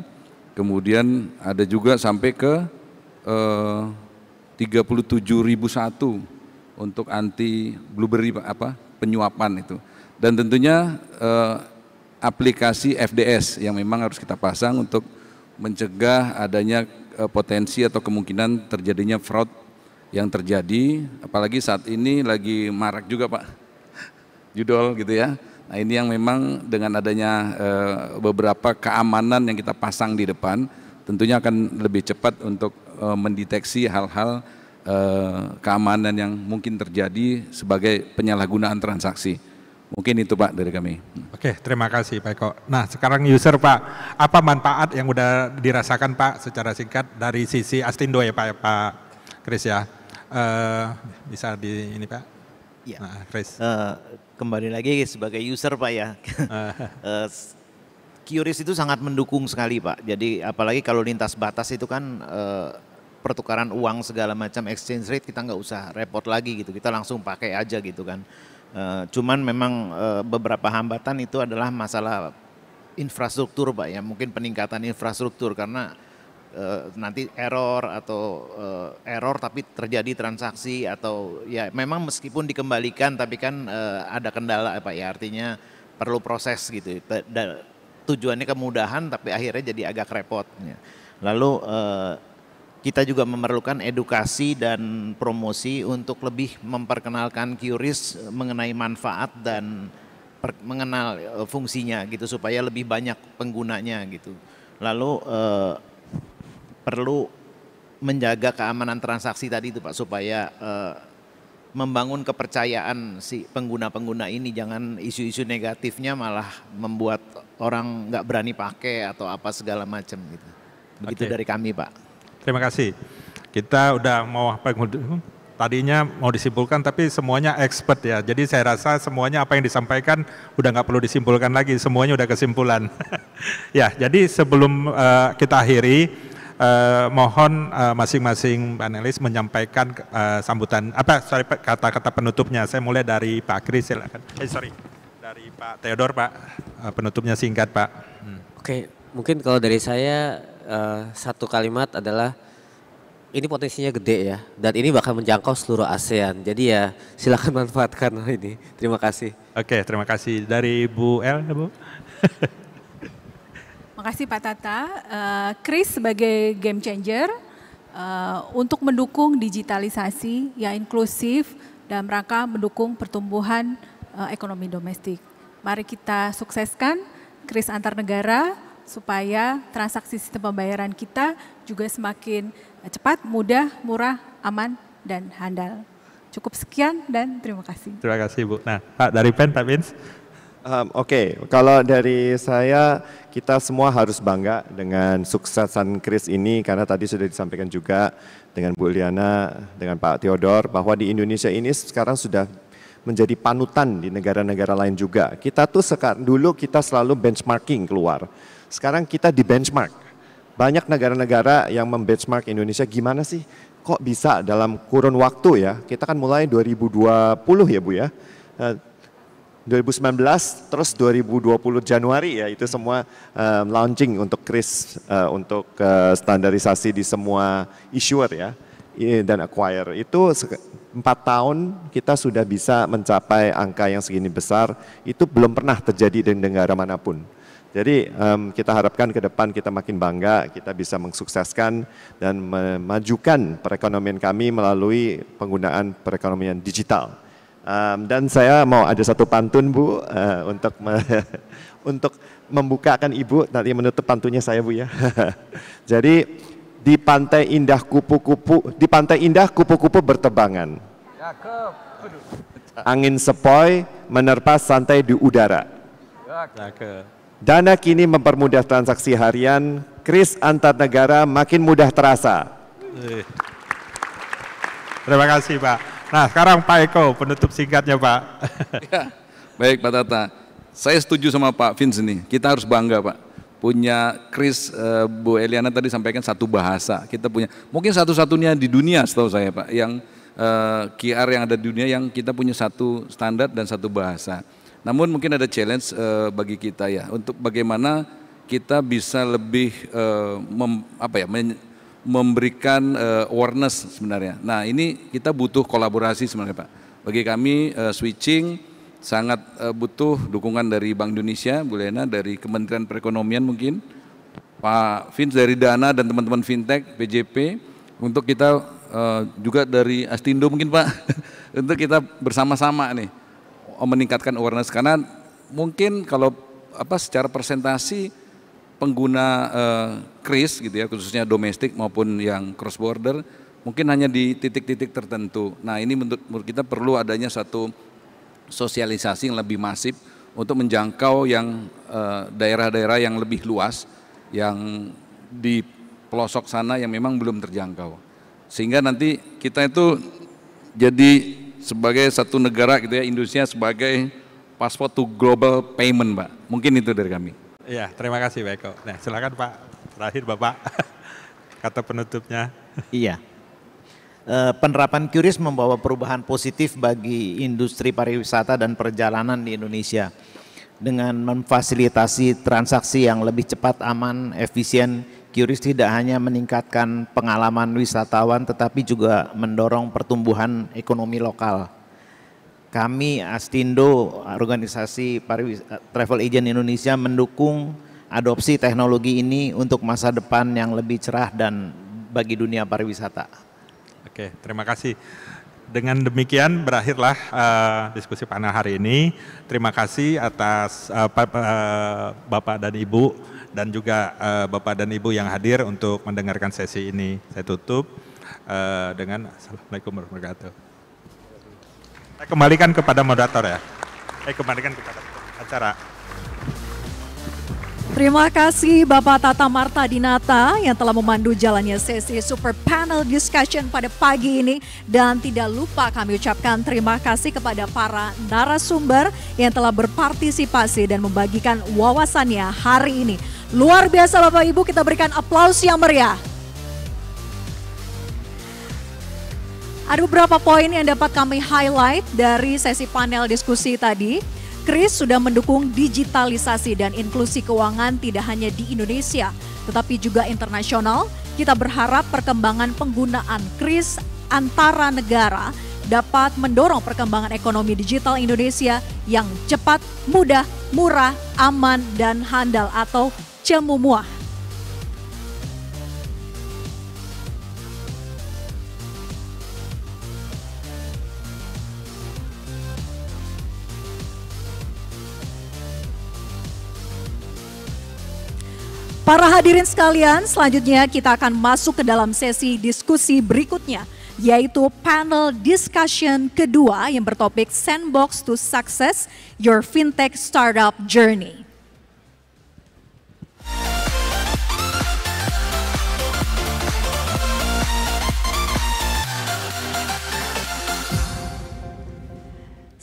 kemudian ada juga sampai ke 37001 untuk anti blueberry penyuapan itu. Dan tentunya aplikasi FDS yang memang harus kita pasang untuk mencegah adanya potensi atau kemungkinan terjadinya fraud yang terjadi, apalagi saat ini lagi marak juga Pak, judol gitu ya. Nah ini yang memang dengan adanya beberapa keamanan yang kita pasang di depan, tentunya akan lebih cepat untuk mendeteksi hal-hal keamanan yang mungkin terjadi sebagai penyalahgunaan transaksi. Mungkin itu Pak dari kami. Oke, terima kasih Pak Eko. Nah sekarang user Pak, apa manfaat yang udah dirasakan Pak secara singkat dari sisi Astindo ya Pak Kris ya? Bisa di ini Pak? Ya. Nah, Kris. Kembali lagi sebagai user Pak ya. QRIS itu sangat mendukung sekali Pak. Jadi apalagi kalau lintas batas itu kan pertukaran uang segala macam exchange rate kita nggak usah repot lagi gitu. Kita langsung pakai aja gitu kan. Cuman memang beberapa hambatan itu adalah masalah infrastruktur Pak ya. Mungkin peningkatan infrastruktur karena nanti error tapi terjadi transaksi atau ya memang meskipun dikembalikan tapi kan ada kendala Pak ya, artinya perlu proses gitu. Tujuannya kemudahan tapi akhirnya jadi agak repot. Lalu kita juga memerlukan edukasi dan promosi untuk lebih memperkenalkan QRIS mengenai manfaat dan mengenal fungsinya gitu supaya lebih banyak penggunanya gitu. Lalu perlu menjaga keamanan transaksi tadi itu Pak supaya membangun kepercayaan si pengguna-pengguna ini, jangan isu-isu negatifnya malah membuat orang nggak berani pakai atau apa segala macam gitu. Begitu dari kami Pak. Terima kasih. Kita udah tadinya mau disimpulkan tapi semuanya expert ya. Jadi saya rasa semuanya apa yang disampaikan udah nggak perlu disimpulkan lagi, semuanya udah kesimpulan. Ya, jadi sebelum kita akhiri, mohon masing-masing panelis menyampaikan sambutan kata-kata penutupnya. Saya mulai dari Pak Kris, silakan. Dari Pak Theodor, Pak, penutupnya singkat, Pak. Oke, mungkin kalau dari saya satu kalimat adalah ini potensinya gede ya, dan ini bakal menjangkau seluruh ASEAN. Jadi ya silakan manfaatkan ini. Terima kasih. Oke, terima kasih. Dari Bu El, ya Bu. Makasih Pak Tata. Kris sebagai game changer untuk mendukung digitalisasi yang inklusif dalam rangka mendukung pertumbuhan ekonomi domestik. Mari kita sukseskan Kris antar negara supaya transaksi sistem pembayaran kita juga semakin cepat, mudah, murah, aman, dan handal. Cukup sekian dan terima kasih. Terima kasih Bu. Nah Pak dari PEN, Pak Vince. Oke, kalau dari saya kita semua harus bangga dengan suksesan Kris ini karena tadi sudah disampaikan juga dengan Bu Liana, dengan Pak Theodor bahwa di Indonesia ini sekarang sudah menjadi panutan di negara-negara lain juga. Kita tuh dulu kita selalu benchmarking keluar, sekarang kita di benchmark. Banyak negara-negara yang membenchmark Indonesia gimana sih kok bisa dalam kurun waktu ya, kita kan mulai 2020 ya Bu ya. 2019 terus 2020 Januari ya itu semua launching untuk Kris untuk standarisasi di semua issuer ya dan acquire. Itu 4 tahun kita sudah bisa mencapai angka yang segini besar, itu belum pernah terjadi di negara manapun. Jadi kita harapkan ke depan kita makin bangga, kita bisa mensukseskan dan memajukan perekonomian kami melalui penggunaan perekonomian digital. Dan saya mau ada satu pantun Bu untuk membukakan Ibu, nanti menutup pantunnya saya Bu ya. Jadi di pantai indah kupu-kupu bertebangan. Angin sepoi menerpa santai di udara. Dana kini mempermudah transaksi harian, Kris antar negara makin mudah terasa. Terima kasih Pak. Nah sekarang Pak Eko, penutup singkatnya Pak. Ya, baik Pak Tata, saya setuju sama Pak Vince nih, kita harus bangga Pak. Punya Kris, Bu Eliana tadi sampaikan satu bahasa, kita punya, mungkin satu-satunya di dunia setahu saya Pak, yang QR yang ada di dunia yang kita punya satu standar dan satu bahasa. Namun mungkin ada challenge bagi kita ya, untuk bagaimana kita bisa lebih memberikan awareness sebenarnya. Nah ini kita butuh kolaborasi sebenarnya Pak. Bagi kami switching sangat butuh dukungan dari Bank Indonesia, Bu Lena dari Kementerian Perekonomian mungkin, Pak Vince dari Dana dan teman-teman fintech, PJP, untuk kita juga dari Astindo mungkin Pak, untuk kita bersama-sama nih meningkatkan awareness, karena mungkin kalau secara persentasi pengguna Kris gitu ya, khususnya domestik maupun yang cross border mungkin hanya di titik-titik tertentu. Nah ini menurut kita perlu adanya satu sosialisasi yang lebih masif untuk menjangkau yang daerah-daerah yang lebih luas, yang di pelosok sana yang memang belum terjangkau, sehingga nanti kita itu jadi sebagai satu negara gitu ya, Indonesia sebagai passport to global payment Pak. Mungkin itu dari kami. Iya, terima kasih Pak Eko. Nah silakan Pak, terakhir Bapak, kata penutupnya. Iya, penerapan QRIS membawa perubahan positif bagi industri pariwisata dan perjalanan di Indonesia. Dengan memfasilitasi transaksi yang lebih cepat, aman, efisien, QRIS tidak hanya meningkatkan pengalaman wisatawan tetapi juga mendorong pertumbuhan ekonomi lokal. Kami Astindo, organisasi travel agent Indonesia, mendukung adopsi teknologi ini untuk masa depan yang lebih cerah dan bagi dunia pariwisata. Oke, terima kasih. Dengan demikian berakhirlah diskusi panel hari ini. Terima kasih atas Bapak dan Ibu dan juga Bapak dan Ibu yang hadir untuk mendengarkan sesi ini. Saya tutup dengan Assalamualaikum warahmatullahi wabarakatuh. Saya kembalikan kepada moderator ya. Saya kembalikan kepada acara. Terima kasih Bapak Tata Marta Dinata yang telah memandu jalannya sesi Super Panel Discussion pada pagi ini. Dan tidak lupa kami ucapkan terima kasih kepada para narasumber yang telah berpartisipasi dan membagikan wawasannya hari ini. Luar biasa Bapak Ibu, kita berikan aplaus yang meriah. Ada beberapa poin yang dapat kami highlight dari sesi panel diskusi tadi. Kris sudah mendukung digitalisasi dan inklusi keuangan tidak hanya di Indonesia, tetapi juga internasional. Kita berharap perkembangan penggunaan Kris antara negara dapat mendorong perkembangan ekonomi digital Indonesia yang cepat, mudah, murah, aman, dan handal atau cemumuah. Para hadirin sekalian, selanjutnya kita akan masuk ke dalam sesi diskusi berikutnya, yaitu panel discussion kedua yang bertopik Sandbox to Success, Your Fintech Startup Journey.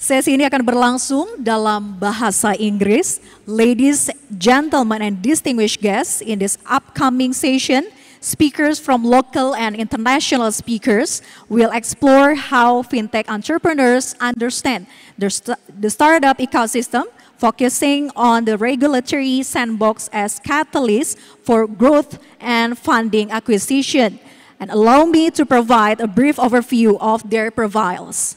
Sesi ini akan berlangsung dalam bahasa Inggris. Ladies, gentlemen, and distinguished guests, in this upcoming session, speakers from local and international speakers will explore how fintech entrepreneurs understand the startup ecosystem, focusing on the regulatory sandbox as catalyst for growth and funding acquisition. And allow me to provide a brief overview of their profiles.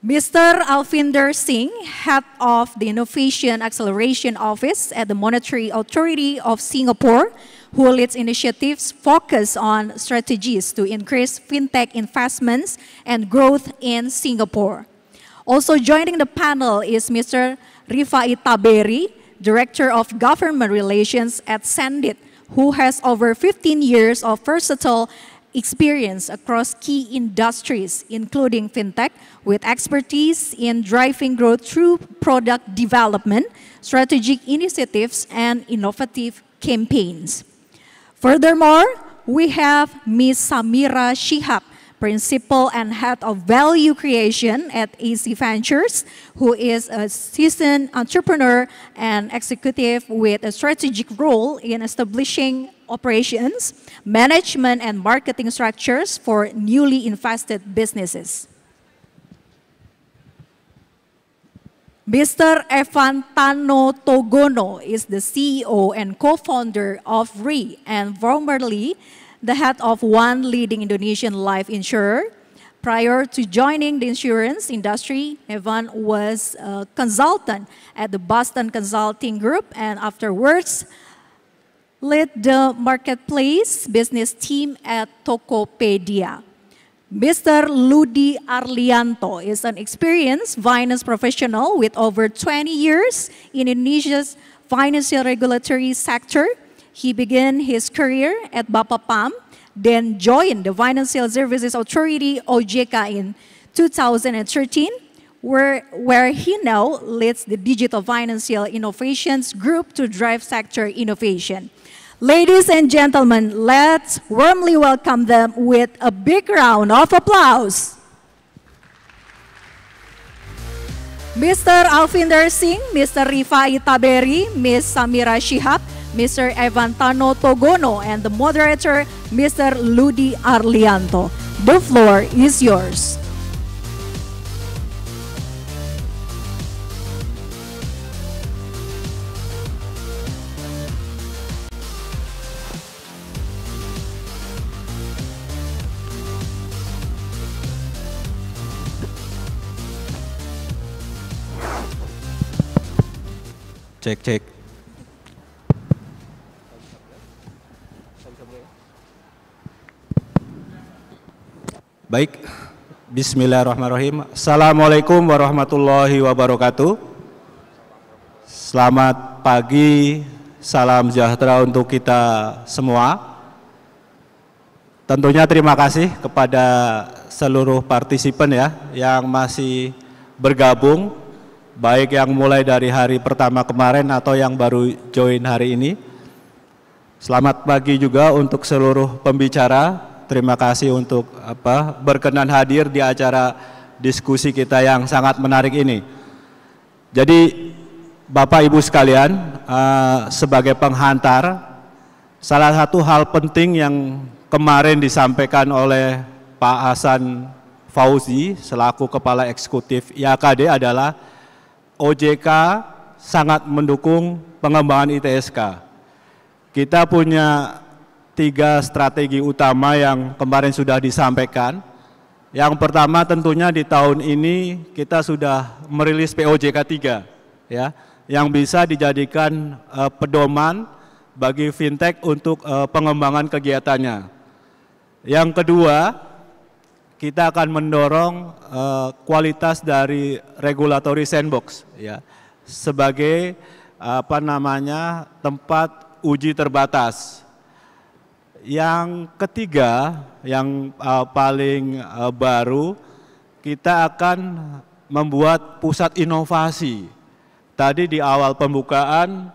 Mr. Alvinder Singh, Head of the Innovation Acceleration Office at the Monetary Authority of Singapore, who leads initiatives focused on strategies to increase fintech investments and growth in Singapore. Also joining the panel is Mr. Rifai Taberi, Director of Government Relations at Sandit, who has over 15 years of versatile experience across key industries, including fintech, with expertise in driving growth through product development, strategic initiatives, and innovative campaigns. Furthermore, we have Ms. Samira Shihab, Principal and Head of Value Creation at AC Ventures, who is a seasoned entrepreneur and executive with a strategic role in establishing operations, management, and marketing structures for newly invested businesses. Mr. Evan Tano Togono is the CEO and co-founder of RI and formerly the head of one leading Indonesian life insurer. Prior to joining the insurance industry, Evan was a consultant at the Boston Consulting Group and afterwards led the marketplace business team at Tokopedia. Mr. Ludi Arlianto is an experienced finance professional with over 20 years in Indonesia's financial regulatory sector. He began his career at Bapepam, then joined the Financial Services Authority OJK in 2013, where he now leads the Digital Financial Innovations Group to drive sector innovation. Ladies and gentlemen, let's warmly welcome them with a big round of applause. Mr. Alvinder Singh, Mr. Rifai Taberi, Ms. Samira Shihab, Mr. Evan Tano Togono, and the moderator, Mr. Ludi Arlianto. The floor is yours. Cek. Baik, bismillahirrahmanirrahim. Assalamualaikum warahmatullahi wabarakatuh. Selamat pagi, salam sejahtera untuk kita semua. Tentunya terima kasih kepada seluruh partisipan ya yang masih bergabung, baik yang mulai dari hari pertama kemarin atau yang baru join hari ini. Selamat pagi juga untuk seluruh pembicara. Terima kasih untuk berkenan hadir di acara diskusi kita yang sangat menarik ini. Jadi Bapak Ibu sekalian, sebagai penghantar, salah satu hal penting yang kemarin disampaikan oleh Pak Hasan Fauzi selaku Kepala Eksekutif IAKD adalah OJK sangat mendukung pengembangan ITSK. Kita punya 3 strategi utama yang kemarin sudah disampaikan. Yang pertama tentunya di tahun ini kita sudah merilis POJK 3 ya, yang bisa dijadikan pedoman bagi fintech untuk pengembangan kegiatannya. Yang kedua, kita akan mendorong kualitas dari regulatory sandbox ya, sebagai tempat uji terbatas. Yang ketiga, yang paling baru, kita akan membuat pusat inovasi. Tadi di awal pembukaan,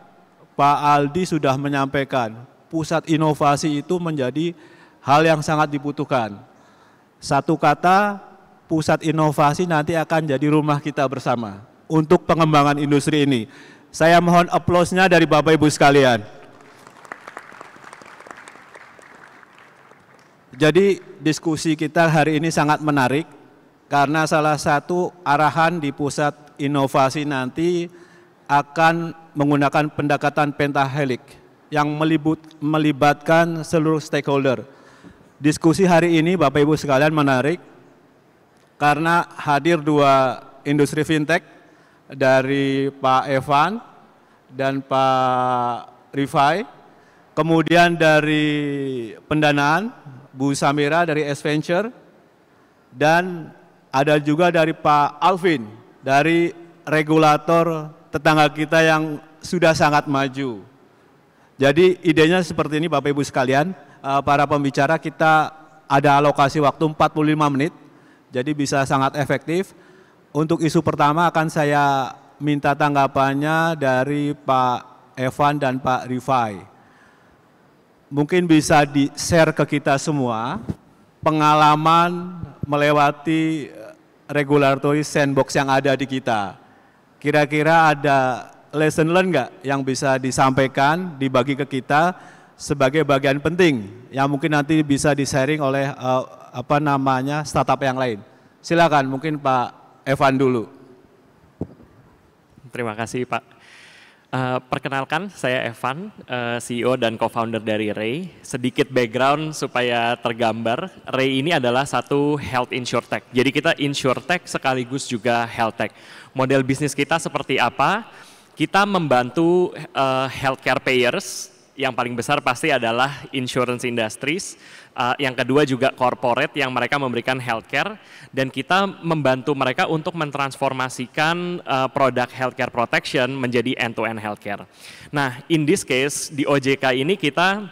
Pak Aldi sudah menyampaikan, pusat inovasi itu menjadi hal yang sangat dibutuhkan. Satu kata, pusat inovasi nanti akan jadi rumah kita bersama untuk pengembangan industri ini. Saya mohon aplausnya dari Bapak Ibu sekalian. Jadi diskusi kita hari ini sangat menarik karena salah satu arahan di pusat inovasi nanti akan menggunakan pendekatan pentahelik yang melibatkan seluruh stakeholder. Diskusi hari ini Bapak Ibu sekalian menarik karena hadir 2 industri fintech dari Pak Evan dan Pak Rifai, kemudian dari pendanaan Bu Samira dari S-Venture, dan ada juga dari Pak Alvin dari regulator tetangga kita yang sudah sangat maju. Jadi idenya seperti ini Bapak Ibu sekalian, para pembicara kita ada alokasi waktu 45 menit, jadi bisa sangat efektif. Untuk isu pertama akan saya minta tanggapannya dari Pak Evan dan Pak Rifai. Mungkin bisa di-share ke kita semua pengalaman melewati regulatory sandbox yang ada di kita. Kira-kira ada lesson learn nggak yang bisa disampaikan, dibagi ke kita sebagai bagian penting yang mungkin nanti bisa di-sharing oleh startup yang lain. Silakan, mungkin Pak Evan dulu. Terima kasih Pak. Perkenalkan, saya Evan, CEO dan co-founder dari Ray. Sedikit background supaya tergambar, Ray ini adalah satu health insurtech. Jadi kita insurtech sekaligus juga health tech. Model bisnis kita seperti apa? Kita membantu healthcare payers, yang paling besar pasti adalah insurance industries. Yang kedua juga corporate yang mereka memberikan healthcare, dan kita membantu mereka untuk mentransformasikan produk healthcare protection menjadi end-to-end healthcare. Nah, in this case di OJK ini kita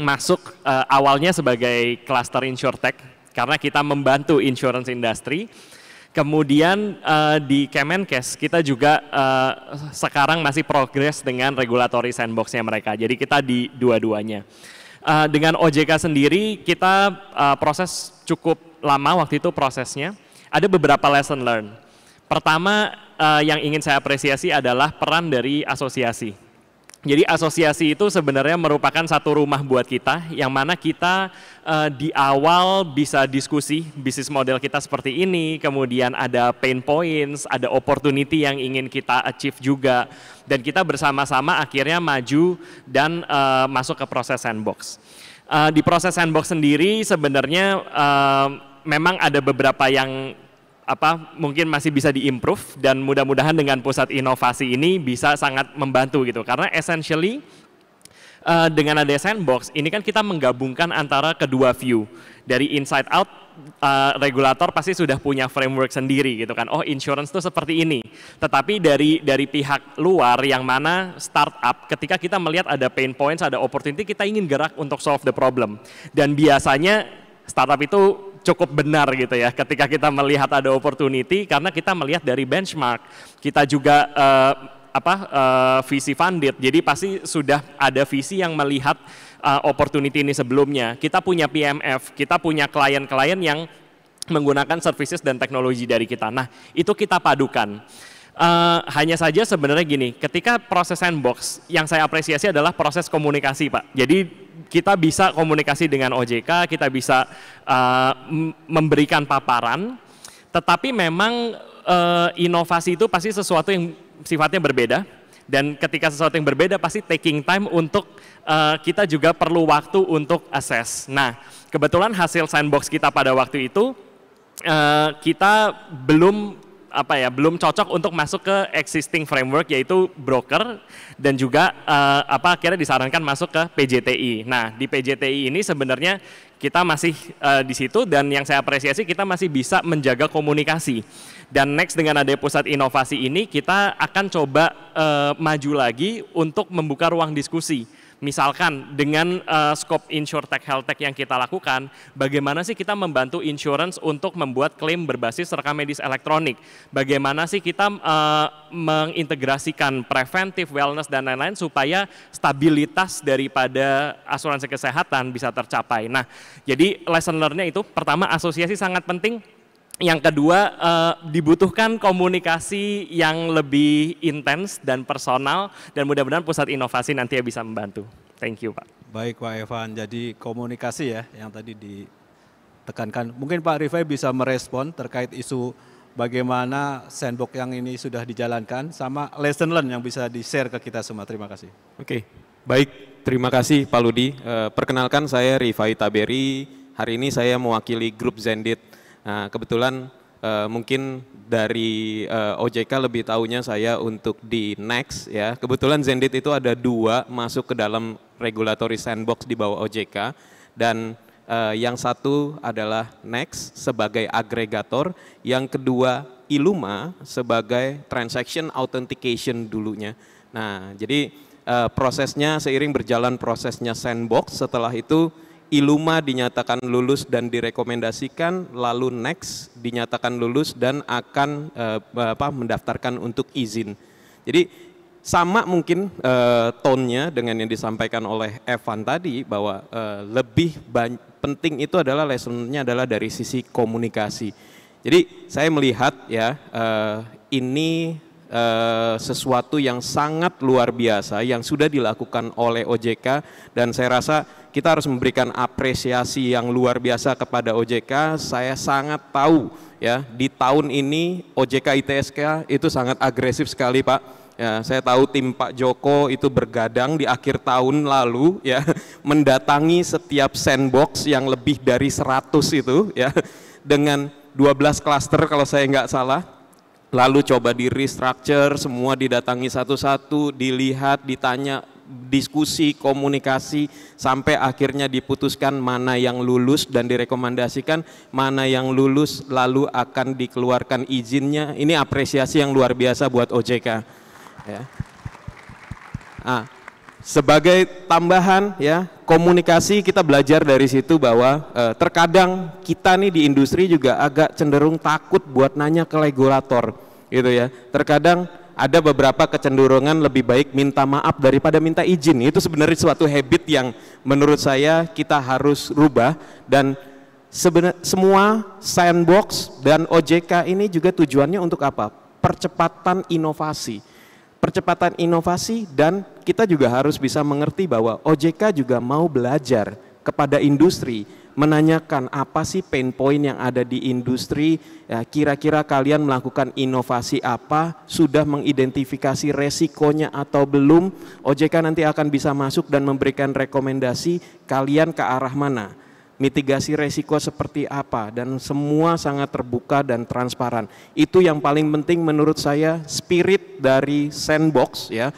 masuk awalnya sebagai cluster insurtech karena kita membantu insurance industry. Kemudian di Kemenkes kita juga sekarang masih progress dengan regulatory sandbox-nya mereka. Jadi kita di dua-duanya. Dengan OJK sendiri kita proses cukup lama waktu itu prosesnya. Ada beberapa lesson learned. Pertama yang ingin saya apresiasi adalah peran dari asosiasi. Jadi asosiasi itu sebenarnya merupakan satu rumah buat kita, yang mana kita di awal bisa diskusi bisnis model kita seperti ini, kemudian ada pain points, ada opportunity yang ingin kita achieve juga, dan kita bersama-sama akhirnya maju dan masuk ke proses sandbox. Di proses sandbox sendiri sebenarnya memang ada beberapa yang mungkin masih bisa diimprove, dan mudah-mudahan dengan pusat inovasi ini bisa sangat membantu gitu, karena essentially dengan ada sandbox ini kan kita menggabungkan antara kedua view. Dari inside out, regulator pasti sudah punya framework sendiri gitu kan, oh insurance itu seperti ini, tetapi dari pihak luar yang mana startup, ketika kita melihat ada pain points, ada opportunity, kita ingin gerak untuk solve the problem, dan biasanya startup itu cukup benar gitu ya ketika kita melihat ada opportunity, karena kita melihat dari benchmark, kita juga VC funded, jadi pasti sudah ada visi yang melihat opportunity ini sebelumnya. Kita punya PMF, kita punya klien-klien yang menggunakan services dan teknologi dari kita. Nah, itu kita padukan. Hanya saja sebenarnya gini, ketika proses sandbox yang saya apresiasi adalah proses komunikasi Pak. Jadi kita bisa komunikasi dengan OJK, kita bisa memberikan paparan, tetapi memang inovasi itu pasti sesuatu yang sifatnya berbeda, dan ketika sesuatu yang berbeda pasti taking time untuk kita juga perlu waktu untuk assess. Nah, kebetulan hasil sandbox kita pada waktu itu kita belum cocok untuk masuk ke existing framework yaitu broker, dan juga akhirnya disarankan masuk ke PJTI. Nah, di PJTI ini sebenarnya kita masih di situ, dan yang saya apresiasi kita masih bisa menjaga komunikasi. Dan next dengan adanya pusat inovasi ini kita akan coba maju lagi untuk membuka ruang diskusi. Misalkan dengan scope InsurTech HealthTech yang kita lakukan, bagaimana sih kita membantu insurance untuk membuat klaim berbasis rekam medis elektronik? Bagaimana sih kita mengintegrasikan preventif, wellness, dan lain-lain supaya stabilitas daripada asuransi kesehatan bisa tercapai. Nah, jadi lesson learn-nya itu pertama asosiasi sangat penting. Yang kedua, dibutuhkan komunikasi yang lebih intens dan personal, dan mudah-mudahan pusat inovasi nanti bisa membantu. Thank you, Pak. Baik, Pak Evan. Jadi komunikasi ya yang tadi ditekankan. Mungkin Pak Rifai bisa merespon terkait isu bagaimana sandbox yang ini sudah dijalankan, sama lesson learn yang bisa di-share ke kita semua. Terima kasih. Oke, baik. Terima kasih Pak Ludi. Perkenalkan saya Rifai Taberi. Hari ini saya mewakili grup Zendit. Nah, kebetulan mungkin dari OJK lebih tahunya saya untuk di Next ya. Kebetulan Zendit itu ada 2 masuk ke dalam regulatory sandbox di bawah OJK, dan yang satu adalah Next sebagai agregator, yang kedua Iluma sebagai transaction authentication dulunya. Nah, jadi prosesnya seiring berjalan prosesnya sandbox, setelah itu Iluma dinyatakan lulus dan direkomendasikan, lalu Next dinyatakan lulus dan akan mendaftarkan untuk izin. Jadi sama mungkin tone-nya dengan yang disampaikan oleh Evan tadi, bahwa lebih penting itu adalah lesson-nya adalah dari sisi komunikasi. Jadi saya melihat ya ini sesuatu yang sangat luar biasa yang sudah dilakukan oleh OJK, dan saya rasa kita harus memberikan apresiasi yang luar biasa kepada OJK. Saya sangat tahu ya di tahun ini OJK ITSK itu sangat agresif sekali, Pak. Ya, saya tahu tim Pak Joko itu bergadang di akhir tahun lalu ya mendatangi setiap sandbox yang lebih dari 100 itu ya dengan 12 klaster kalau saya nggak salah. Lalu coba di restructure, semua didatangi satu-satu, dilihat, ditanya, diskusi, komunikasi, sampai akhirnya diputuskan mana yang lulus dan direkomendasikan, mana yang lulus lalu akan dikeluarkan izinnya. Ini apresiasi yang luar biasa buat OJK. Ya. Nah, sebagai tambahan ya, komunikasi kita belajar dari situ bahwa terkadang kita nih di industri juga agak cenderung takut buat nanya ke regulator gitu ya. Terkadang ada beberapa kecenderungan lebih baik minta maaf daripada minta izin. Itu sebenarnya suatu habit yang menurut saya kita harus rubah, dan semua sandbox dan OJK ini juga tujuannya untuk apa? Percepatan inovasi. Percepatan inovasi, dan kita juga harus bisa mengerti bahwa OJK juga mau belajar kepada industri, menanyakan apa sih pain point yang ada di industri, ya, kira-kira kalian melakukan inovasi apa, sudah mengidentifikasi resikonya atau belum. OJK nanti akan bisa masuk dan memberikan rekomendasi kalian ke arah mana, mitigasi resiko seperti apa, dan semua sangat terbuka dan transparan. Itu yang paling penting menurut saya, spirit dari sandbox ya.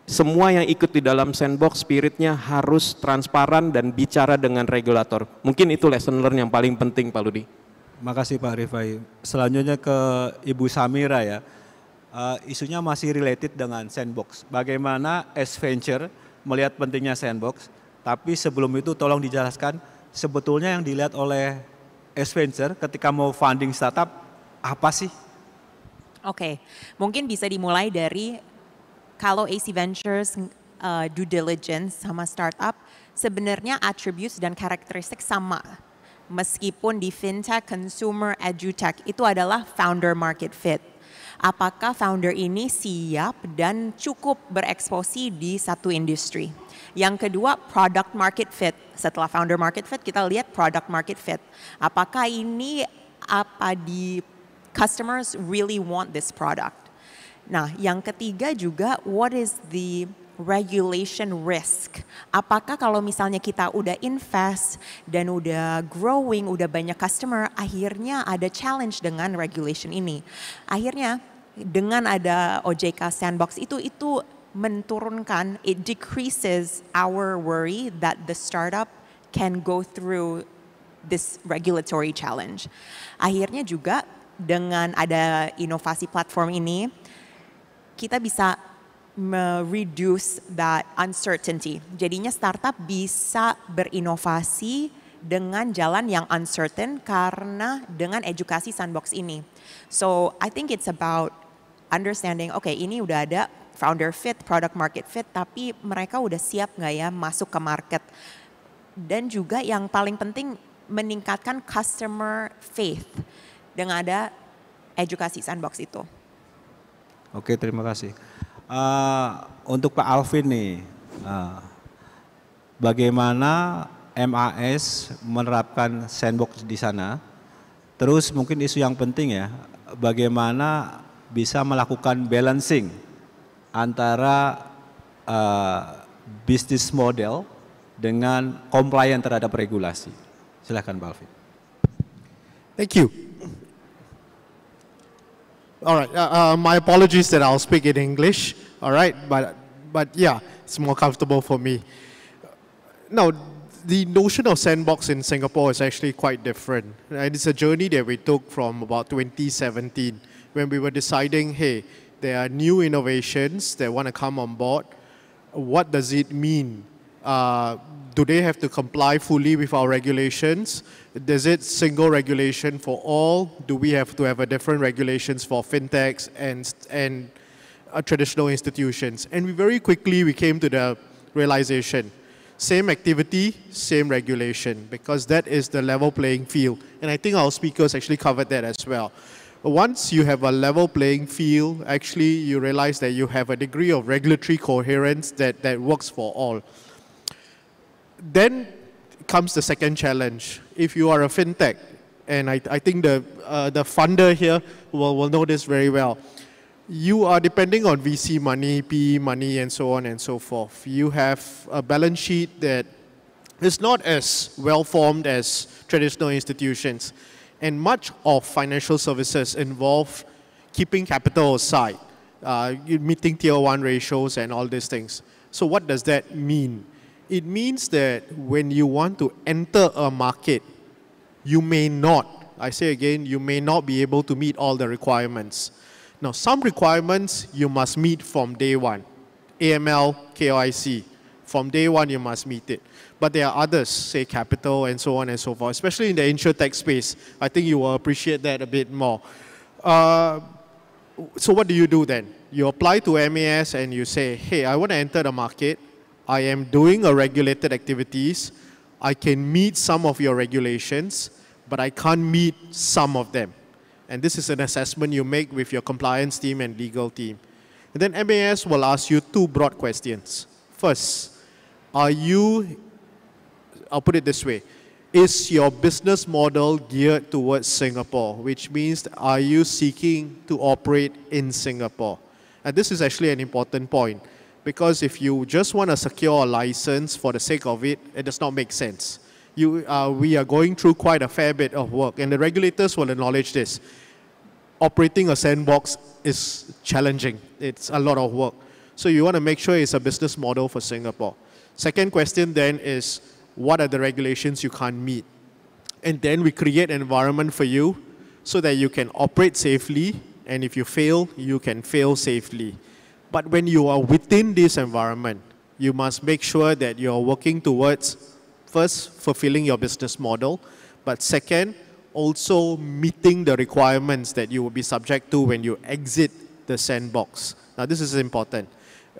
Semua yang ikut di dalam sandbox spiritnya harus transparan dan bicara dengan regulator. Mungkin itu lesson learn yang paling penting, Pak Ludi. Makasih Pak Rifai. Selanjutnya ke Ibu Samira ya. Isunya masih related dengan sandbox. Bagaimana S-Venture melihat pentingnya sandbox, tapi sebelum itu tolong dijelaskan sebetulnya yang dilihat oleh S-Venture ketika mau funding startup apa sih? Oke, mungkin bisa dimulai dari kalau AC Ventures due diligence sama startup, sebenarnya attributes dan karakteristik sama. Meskipun di fintech, consumer, edutech itu adalah founder market fit. apakah founder ini siap dan cukup bereksposi di satu industri. Yang kedua, product market fit. Setelah founder market fit, kita lihat product market fit. Apakah ini di customers really want this product. Nah, yang ketiga juga, what is the regulation risk? Apakah kalau misalnya kita udah invest dan udah growing, udah banyak customer, akhirnya ada challenge dengan regulation ini. Akhirnya dengan ada OJK Sandbox itu menurunkan, it decreases our worry that the startup can go through this regulatory challenge. Akhirnya juga dengan ada inovasi platform ini, kita bisa reduce that uncertainty. Jadinya startup bisa berinovasi dengan jalan yang uncertain karena dengan edukasi Sandbox ini. So I think it's about understanding, okay, ini udah ada founder fit, product market fit, tapi mereka udah siap nggak ya masuk ke market. Dan juga yang paling penting meningkatkan customer faith dengan ada edukasi Sandbox itu. Oke, terima kasih. Untuk Pak Alvin nih, bagaimana MAS menerapkan Sandbox di sana? Terus mungkin isu yang penting ya, bagaimana bisa melakukan balancing antara bisnis model dengan compliant terhadap regulasi. Silakan Pak Alvin. Thank you. All right, my apologies that I'll speak in English, all right, but yeah, it's more comfortable for me. Now, the notion of Sandbox in Singapore is actually quite different. And it's a journey that we took from about 2017 when we were deciding, hey, there are new innovations that want to come on board. What does it mean? Do they have to comply fully with our regulations? Is it single regulation for all? Do we have to have a different regulations for fintechs and traditional institutions? And we very quickly came to the realization, same activity, same regulation, because that is the level playing field. And I think our speakers actually covered that as well. Once you have a level playing field, actually you realize that you have a degree of regulatory coherence that works for all. Then comes the second challenge. If you are a fintech, and I think the funder here will know this very well, you are depending on VC money, PE money, and so on and so forth. You have a balance sheet that is not as well-formed as traditional institutions. And much of financial services involve keeping capital aside, meeting tier 1 ratios and all these things. So what does that mean? It means that when you want to enter a market, you may not, I say again, you may not be able to meet all the requirements. Now, some requirements you must meet from day one. AML, KYC, from day one you must meet it. But there are others, say capital and so on and so forth, especially in the insurtech space. I think you will appreciate that a bit more. So what do you do then? You apply to MAS and you say, hey, I want to enter the market. I am doing a regulated activities. I can meet some of your regulations, but I can't meet some of them. And this is an assessment you make with your compliance team and legal team. And then MAS will ask you 2 broad questions. First, are you, I'll put it this way, is your business model geared towards Singapore, which means are you seeking to operate in Singapore? And this is actually an important point, because if you just want to secure a license for the sake of it, it does not make sense. We are going through quite a fair bit of work, and the regulators will acknowledge this. Operating a sandbox is challenging. It's a lot of work. So you want to make sure it's a business model for Singapore. Second question then is, what are the regulations you can't meet? And then we create an environment for you so that you can operate safely, and if you fail, you can fail safely. But when you are within this environment, you must make sure that you're working towards, first, fulfilling your business model, but second, also meeting the requirements that you will be subject to when you exit the sandbox. Now, this is important.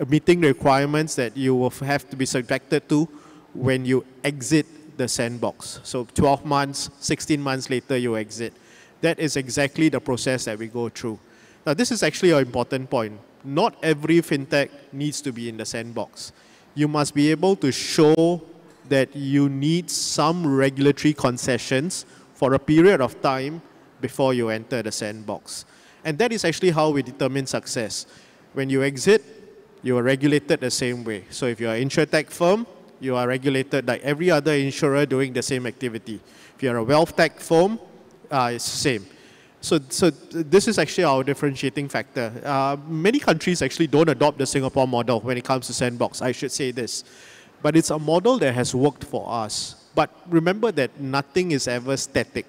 Meeting the requirements that you will have to be subjected to when you exit the sandbox. So 12 months, 16 months later, you exit. That is exactly the process that we go through. Now, this is actually an important point. Not every fintech needs to be in the sandbox. You must be able to show that you need some regulatory concessions for a period of time before you enter the sandbox. And that is actually how we determine success. When you exit, you are regulated the same way. So if you're an insurtech firm, you are regulated like every other insurer doing the same activity. If you're a wealth tech firm, it's the same. So this is actually our differentiating factor. Many countries actually don't adopt the Singapore model when it comes to sandbox, I should say this. But it's a model that has worked for us. But remember that nothing is ever static.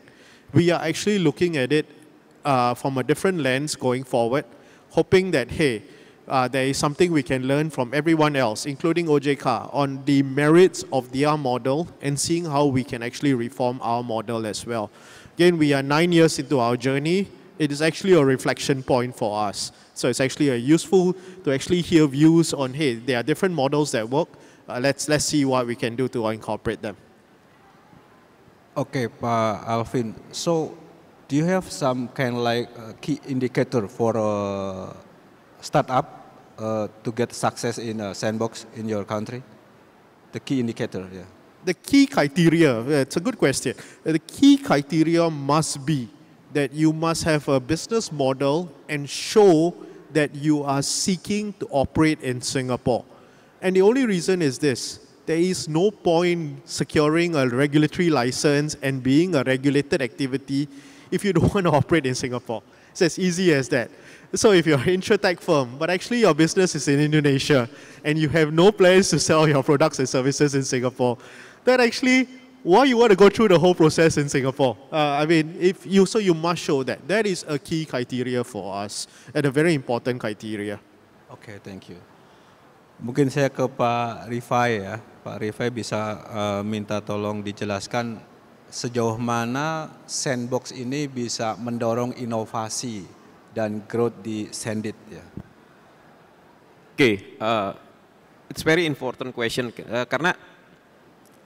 We are actually looking at it from a different lens going forward, hoping that, hey, there is something we can learn from everyone else, including OJK, on the merits of their model and seeing how we can actually reform our model as well. Again, we are 9 years into our journey. It is actually a reflection point for us. So it's actually useful to actually hear views on, hey, there are different models that work. Let's see what we can do to incorporate them. Okay, Pak Alvin. So, do you have some kind of like key indicator for a startup to get success in a sandbox in your country? The key indicator, yeah. The key criteria, it's a good question. The key criteria must be that you must have a business model and show that you are seeking to operate in Singapore. And the only reason is this: there is no point securing a regulatory license and being a regulated activity if you don't want to operate in Singapore. It's as easy as that. So if you're an insurtech firm, but actually your business is in Indonesia and you have no plans to sell your products and services in Singapore, then actually, why you want to go through the whole process in Singapore? I mean, so you must show that. That is a key criteria for us and a very important criteria. Okay, thank you. Mungkin saya ke Pak Rifai ya. Pak Rifai bisa minta tolong dijelaskan sejauh mana sandbox ini bisa mendorong inovasi dan growth di Sendit ya. Okay, it's very important question karena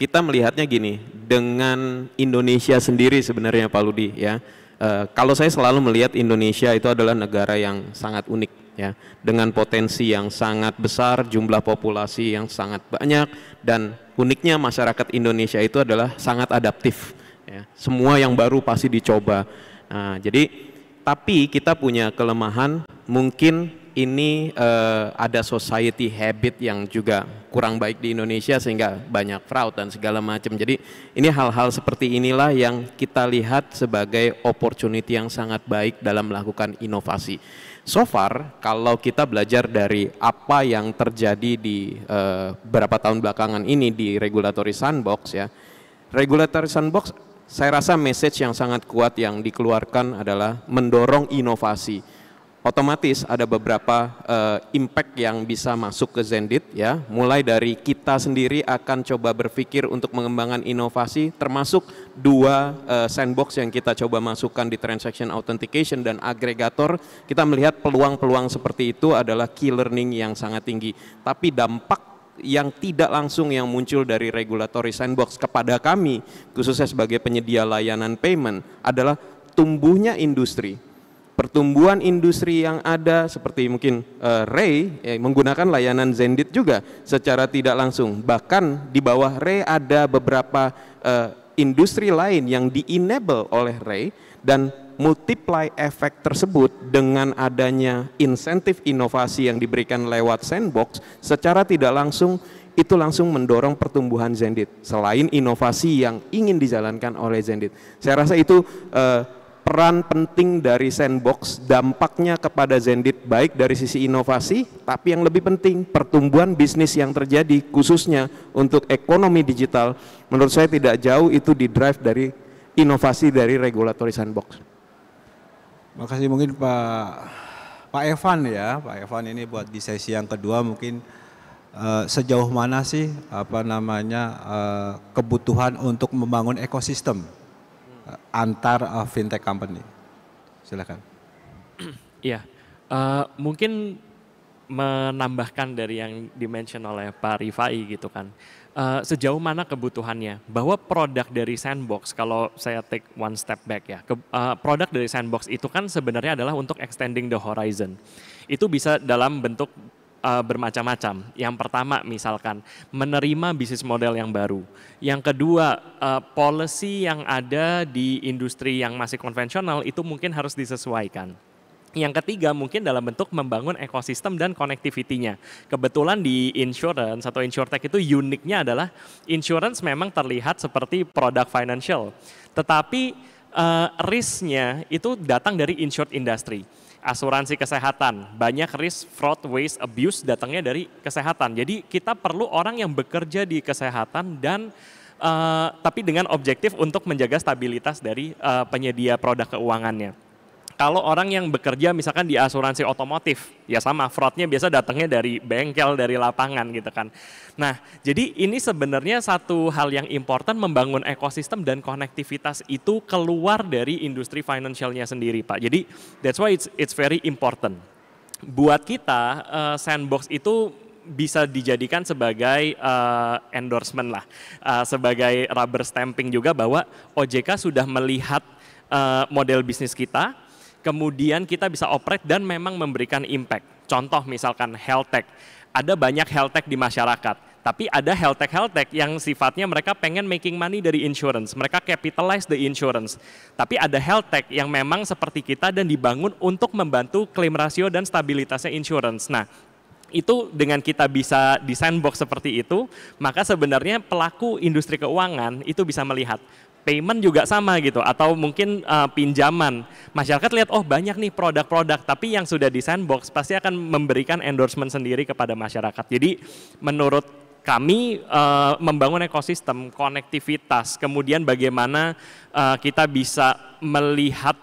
kita melihatnya gini, dengan Indonesia sendiri sebenarnya Pak Ludi ya. Kalau saya selalu melihat Indonesia itu adalah negara yang sangat unik ya, dengan potensi yang sangat besar, jumlah populasi yang sangat banyak, dan uniknya masyarakat Indonesia itu adalah sangat adaptif ya. Semua yang baru pasti dicoba. Nah, jadi tapi kita punya kelemahan, mungkin ini ada society habit yang juga kurang baik di Indonesia sehingga banyak fraud dan segala macam. Jadi ini hal-hal seperti inilah yang kita lihat sebagai opportunity yang sangat baik dalam melakukan inovasi. So far kalau kita belajar dari apa yang terjadi di beberapa tahun belakangan ini di regulatory sandbox ya. Regulatory sandbox saya rasa message yang sangat kuat yang dikeluarkan adalah mendorong inovasi. Otomatis ada beberapa impact yang bisa masuk ke Zendit ya, mulai dari kita sendiri akan coba berpikir untuk mengembangkan inovasi, termasuk dua sandbox yang kita coba masukkan di transaction authentication dan agregator. Kita melihat peluang-peluang seperti itu adalah key learning yang sangat tinggi, tapi dampak yang tidak langsung yang muncul dari regulatory sandbox kepada kami khususnya sebagai penyedia layanan payment adalah tumbuhnya industri. Pertumbuhan industri yang ada seperti mungkin Ray menggunakan layanan Zendit juga secara tidak langsung. Bahkan di bawah Ray ada beberapa industri lain yang di-enable oleh Ray, dan multiply effect tersebut dengan adanya insentif inovasi yang diberikan lewat sandbox secara tidak langsung itu langsung mendorong pertumbuhan Zendit selain inovasi yang ingin dijalankan oleh Zendit. Saya rasa itu peran penting dari sandbox, dampaknya kepada Zendit baik dari sisi inovasi, tapi yang lebih penting pertumbuhan bisnis yang terjadi khususnya untuk ekonomi digital, menurut saya tidak jauh itu di-drive dari inovasi dari regulatory sandbox. Makasih. Mungkin Pak Evan ya, Pak Evan ini buat di sesi yang kedua mungkin sejauh mana sih kebutuhan untuk membangun ekosistem antar fintech company. Silakan. Iya, mungkin menambahkan dari yang dimention oleh Pak Rifai gitu kan. Sejauh mana kebutuhannya? Bahwa produk dari Sandbox, kalau saya take one step back ya, produk dari Sandbox itu kan sebenarnya adalah untuk extending the horizon. Itu bisa dalam bentuk bermacam-macam. Yang pertama misalkan menerima bisnis model yang baru. Yang kedua policy yang ada di industri yang masih konvensional itu mungkin harus disesuaikan. Yang ketiga mungkin dalam bentuk membangun ekosistem dan connectivity-nya. Kebetulan di insurance atau insurtech itu uniknya adalah insurance memang terlihat seperti produk financial. Tetapi risk-nya itu datang dari insured industry. Asuransi kesehatan, banyak risk, fraud, waste, abuse datangnya dari kesehatan. Jadi kita perlu orang yang bekerja di kesehatan dan tapi dengan objektif untuk menjaga stabilitas dari penyedia produk keuangannya. Kalau orang yang bekerja misalkan di asuransi otomotif, ya sama, fraudnya biasa datangnya dari bengkel, dari lapangan gitu kan. Nah, jadi ini sebenarnya satu hal yang important membangun ekosistem dan konektivitas itu keluar dari industri financialnya sendiri, Pak. Jadi that's why it's very important. Buat kita, Sandbox itu bisa dijadikan sebagai endorsement lah, sebagai rubber stamping juga bahwa OJK sudah melihat model bisnis kita, kemudian kita bisa operate dan memang memberikan impact. Contoh misalkan health tech, ada banyak health tech di masyarakat, tapi ada health tech yang sifatnya mereka pengen making money dari insurance, mereka capitalize the insurance. Tapi ada health tech yang memang seperti kita dan dibangun untuk membantu claim ratio dan stabilitasnya insurance. Nah, itu dengan kita bisa di Sandbox seperti itu, maka sebenarnya pelaku industri keuangan itu bisa melihat. Payment juga sama gitu, atau mungkin pinjaman. Masyarakat lihat, oh banyak nih produk-produk, tapi yang sudah di Sandbox pasti akan memberikan endorsement sendiri kepada masyarakat. Jadi menurut kami membangun ekosistem, konektivitas, kemudian bagaimana kita bisa melihat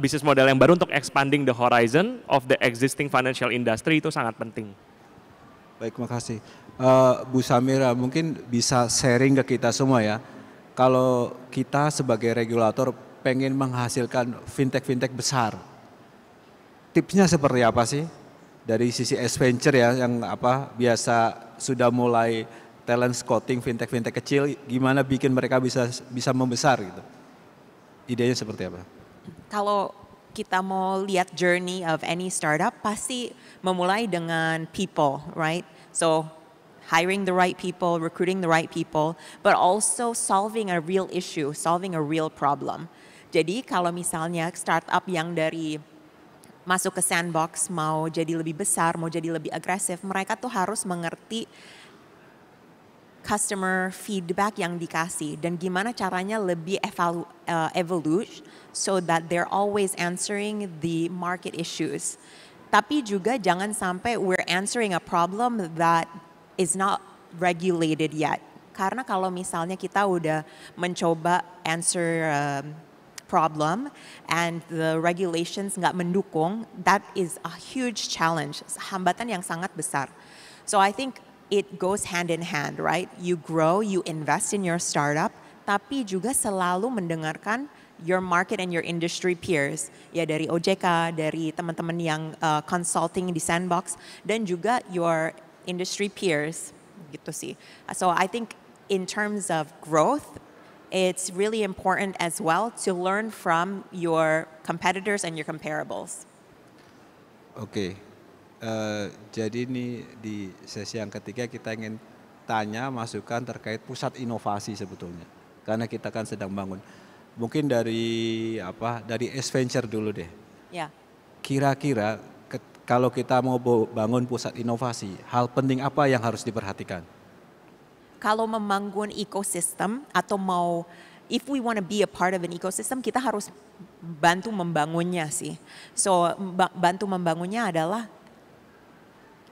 bisnis model yang baru untuk expanding the horizon of the existing financial industry itu sangat penting. Baik, makasih. Bu Samira, mungkin bisa sharing ke kita semua ya. Kalau kita sebagai regulator pengen menghasilkan fintech-fintech besar, tipsnya seperti apa sih? Dari sisi S-Venture ya, yang biasa sudah mulai talent scouting fintech-fintech kecil, gimana bikin mereka bisa membesar gitu? Idenya seperti apa? Kalau kita mau lihat journey of any startup, pasti memulai dengan people, right? So hiring the right people, recruiting the right people, but also solving a real issue, solving a real problem. Jadi kalau misalnya startup yang dari masuk ke Sandbox mau jadi lebih besar, mau jadi lebih agresif, mereka tuh harus mengerti customer feedback yang dikasih dan gimana caranya lebih evolve so that they're always answering the market issues. Tapi juga jangan sampai we're answering a problem that is not regulated yet. Karena kalau misalnya kita udah mencoba answer problem and the regulations nggak mendukung, that is a huge challenge, hambatan yang sangat besar. So I think it goes hand in hand, right? You grow, you invest in your startup, tapi juga selalu mendengarkan your market and your industry peers, ya dari OJK, dari teman-teman yang consulting di Sandbox, dan juga your industry peers, gitu sih. So I think in terms of growth, it's really important as well to learn from your competitors and your comparables. Oke, jadi ini di sesi yang ketiga kita ingin tanya masukan terkait pusat inovasi sebetulnya, karena kita kan sedang bangun. Mungkin dari S-Venture dulu deh. Ya. Kira-kira kalau kita mau bangun pusat inovasi, hal penting apa yang harus diperhatikan? Kalau membangun ekosistem atau if we want to be a part of an ecosystem, kita harus bantu membangunnya sih. So bantu membangunnya adalah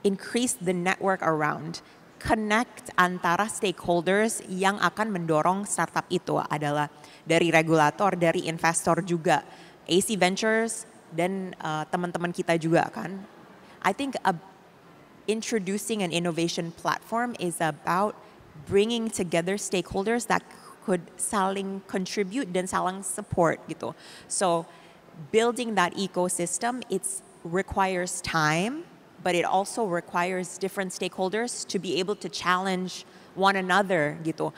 increase the network around, connect antara stakeholders yang akan mendorong startup itu adalah dari regulator, dari investor juga, AC Ventures, dan teman-teman kita juga kan. I think introducing an innovation platform is about bringing together stakeholders that could saling contribute dan saling support gitu. So building that ecosystem, it requires time, but it also requires different stakeholders to be able to challenge one another gitu.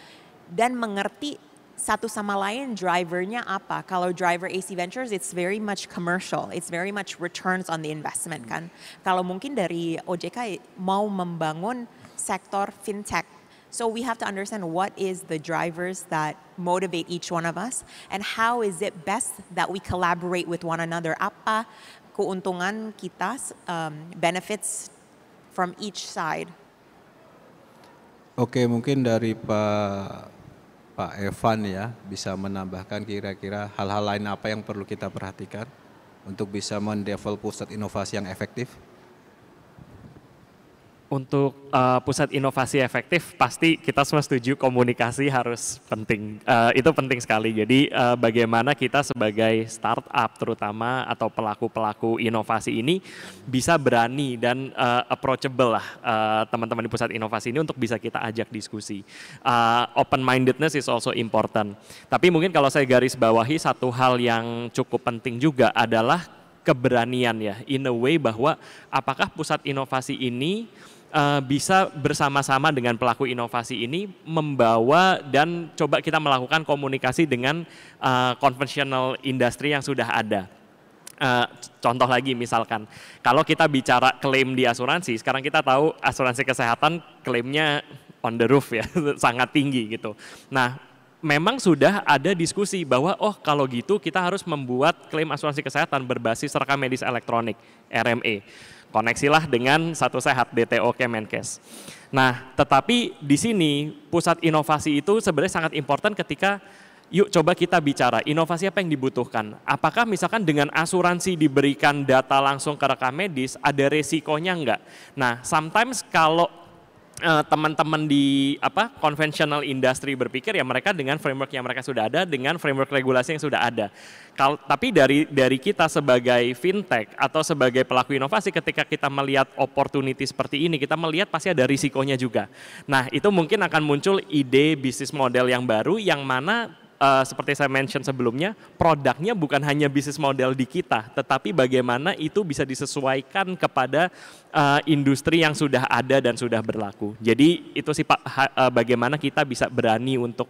Dan mengerti satu sama lain drivernya apa. Kalau driver AC Ventures, it's very much commercial, it's very much returns on the investment kan. Kalau mungkin dari OJK mau membangun sektor fintech, so we have to understand what is the drivers that motivate each one of us and how is it best that we collaborate with one another. Apa keuntungan kita, benefits from each side. Oke, mungkin dari Pak Evan ya bisa menambahkan kira-kira hal-hal lain apa yang perlu kita perhatikan untuk bisa mendevelop pusat inovasi yang efektif. Untuk pusat inovasi efektif pasti kita semua setuju komunikasi harus penting, itu penting sekali. Jadi bagaimana kita sebagai startup terutama atau pelaku-pelaku inovasi ini bisa berani dan approachable lah teman-teman di pusat inovasi ini untuk bisa kita ajak diskusi. Open mindedness is also important. Tapi mungkin kalau saya garis bawahi satu hal yang cukup penting juga adalah keberanian ya, in a way bahwa apakah pusat inovasi ini bisa bersama-sama dengan pelaku inovasi ini membawa dan coba kita melakukan komunikasi dengan konvensional industri yang sudah ada. Contoh lagi misalkan, kalau kita bicara klaim di asuransi, sekarang kita tahu asuransi kesehatan klaimnya on the roof ya, sangat tinggi gitu. Nah, memang sudah ada diskusi bahwa oh kalau gitu kita harus membuat klaim asuransi kesehatan berbasis rekam medis elektronik, RME. Koneksilah dengan Satu Sehat DTO Kemenkes. Nah, tetapi di sini pusat inovasi itu sebenarnya sangat important ketika yuk coba kita bicara inovasi apa yang dibutuhkan. Apakah misalkan dengan asuransi diberikan data langsung ke rekam medis ada resikonya enggak? Nah, sometimes kalau teman-teman di conventional industry berpikir ya mereka dengan framework yang mereka sudah ada, dengan framework regulasi yang sudah ada. Tapi dari kita sebagai fintech atau sebagai pelaku inovasi ketika kita melihat opportunity seperti ini, kita melihat pasti ada risikonya juga. Nah, itu mungkin akan muncul ide bisnis model yang baru yang mana seperti saya mention sebelumnya, produknya bukan hanya bisnis model di kita, tetapi bagaimana itu bisa disesuaikan kepada industri yang sudah ada dan sudah berlaku. Jadi itu sih Pak, bagaimana kita bisa berani untuk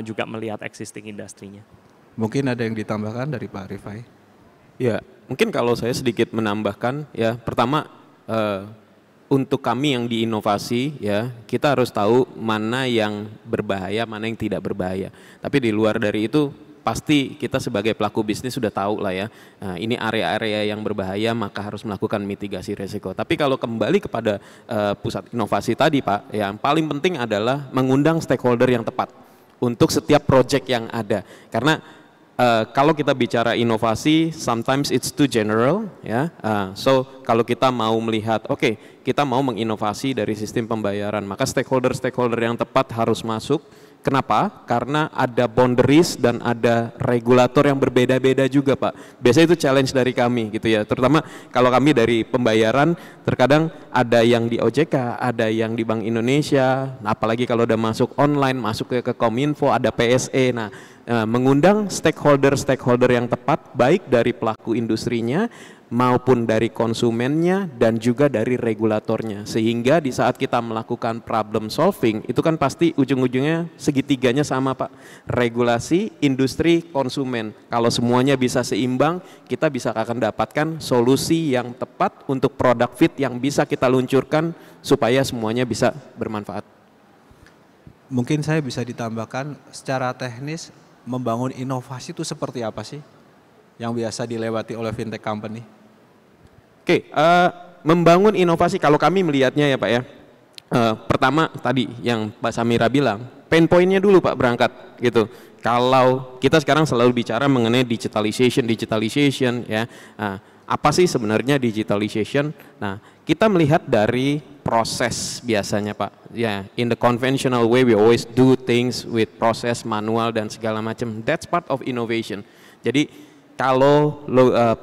juga melihat existing industrinya. Mungkin ada yang ditambahkan dari Pak Rifai? Ya, mungkin kalau saya sedikit menambahkan ya, pertama untuk kami yang di inovasi ya, kita harus tahu mana yang berbahaya, mana yang tidak berbahaya. Tapi di luar dari itu pasti kita sebagai pelaku bisnis sudah tahu lah ya, nah, ini area-area yang berbahaya maka harus melakukan mitigasi resiko. Tapi kalau kembali kepada pusat inovasi tadi Pak, yang paling penting adalah mengundang stakeholder yang tepat untuk setiap project yang ada. Karena kalau kita bicara inovasi, sometimes it's too general, ya. So kalau kita mau melihat, oke, kita mau menginovasi dari sistem pembayaran, maka stakeholder yang tepat harus masuk. Kenapa? Karena ada boundaries dan ada regulator yang berbeda-beda juga Pak. Biasanya itu challenge dari kami gitu ya. Terutama kalau kami dari pembayaran, terkadang ada yang di OJK, ada yang di Bank Indonesia, apalagi kalau udah masuk online, masuk ke Kominfo, ada PSE. Nah, mengundang stakeholder yang tepat, baik dari pelaku industrinya maupun dari konsumennya dan juga dari regulatornya, sehingga di saat kita melakukan problem solving itu kan pasti ujung-ujungnya segitiganya sama Pak, regulasi, industri, konsumen. Kalau semuanya bisa seimbang, kita bisa akan dapatkan solusi yang tepat untuk produk fit yang bisa kita luncurkan supaya semuanya bisa bermanfaat. Mungkin saya bisa ditambahkan secara teknis, membangun inovasi itu seperti apa sih yang biasa dilewati oleh fintech company? Oke, membangun inovasi kalau kami melihatnya ya Pak ya, pertama tadi yang Pak Samira bilang, pain point-nya dulu Pak berangkat gitu. Kalau kita sekarang selalu bicara mengenai digitalization ya, apa sih sebenarnya digitalization? Nah, kita melihat dari proses biasanya Pak, ya, in the conventional way we always do things with proses manual dan segala macam. That's part of innovation. Jadi kalau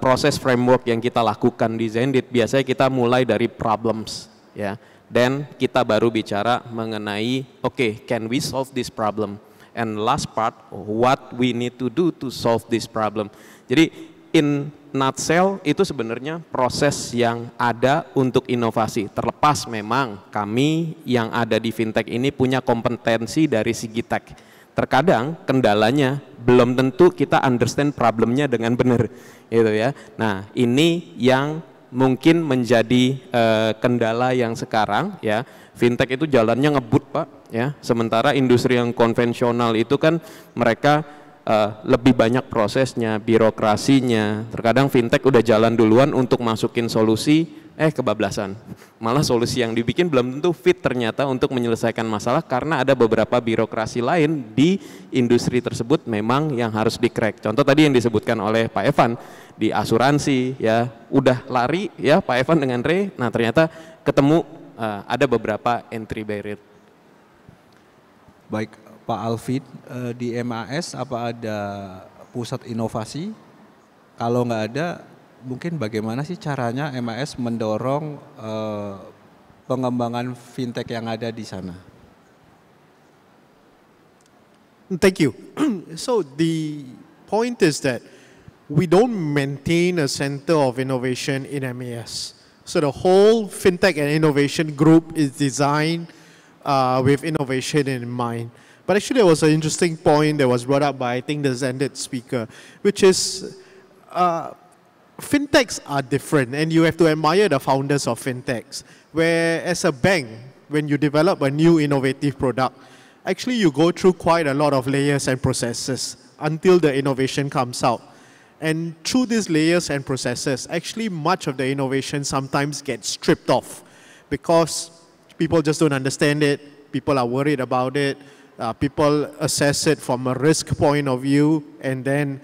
proses framework yang kita lakukan di Zendit, biasanya kita mulai dari problems, ya. Dan kita baru bicara mengenai, okay, can we solve this problem? And last part, what we need to do to solve this problem. Jadi in nutshell itu sebenarnya proses yang ada untuk inovasi. Terlepas memang kami yang ada di fintech ini punya kompetensi dari segi tech. Terkadang kendalanya belum tentu kita understand problemnya dengan benar, gitu ya. Nah, ini yang mungkin menjadi kendala yang sekarang ya. Fintech itu jalannya ngebut, Pak, ya. Sementara industri yang konvensional itu kan mereka lebih banyak prosesnya, birokrasinya. Terkadang fintech udah jalan duluan untuk masukin solusi, kebablasan. Malah solusi yang dibikin belum tentu fit ternyata untuk menyelesaikan masalah karena ada beberapa birokrasi lain di industri tersebut memang yang harus di-crack. Contoh tadi yang disebutkan oleh Pak Evan di asuransi, ya udah lari ya Pak Evan dengan Ray. Nah ternyata ketemu ada beberapa entry barrier. Baik, Pak Alvin, di MAS apa ada pusat inovasi? Kalau nggak ada, mungkin bagaimana sih caranya MAS mendorong pengembangan fintech yang ada di sana? Thank you. So the point is that we don't maintain a center of innovation in MAS. So the whole fintech and innovation group is designed with innovation in mind. But actually there was an interesting point that was brought up by I think the Zendit speaker, which is fintechs are different and you have to admire the founders of fintechs. Where as a bank, when you develop a new innovative product, actually you go through quite a lot of layers and processes until the innovation comes out. And through these layers and processes, actually much of the innovation sometimes gets stripped off because people just don't understand it, people are worried about it, people assess it from a risk point of view and then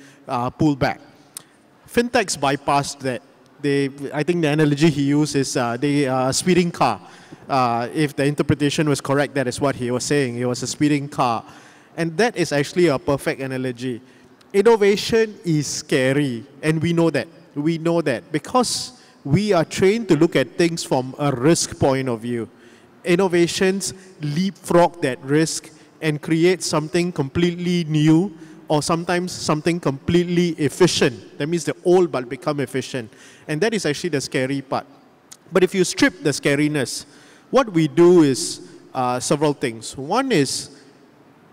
pull back. Fintechs bypassed that. I think the analogy he used is the speeding car. If the interpretation was correct, that is what he was saying. It was a speeding car. And that is actually a perfect analogy. Innovation is scary, and we know that. We know that because we are trained to look at things from a risk point of view. Innovations leapfrog that risk and create something completely new or sometimes something completely efficient. That means the old but become efficient. And that is actually the scary part. But if you strip the scariness, what we do is several things. One is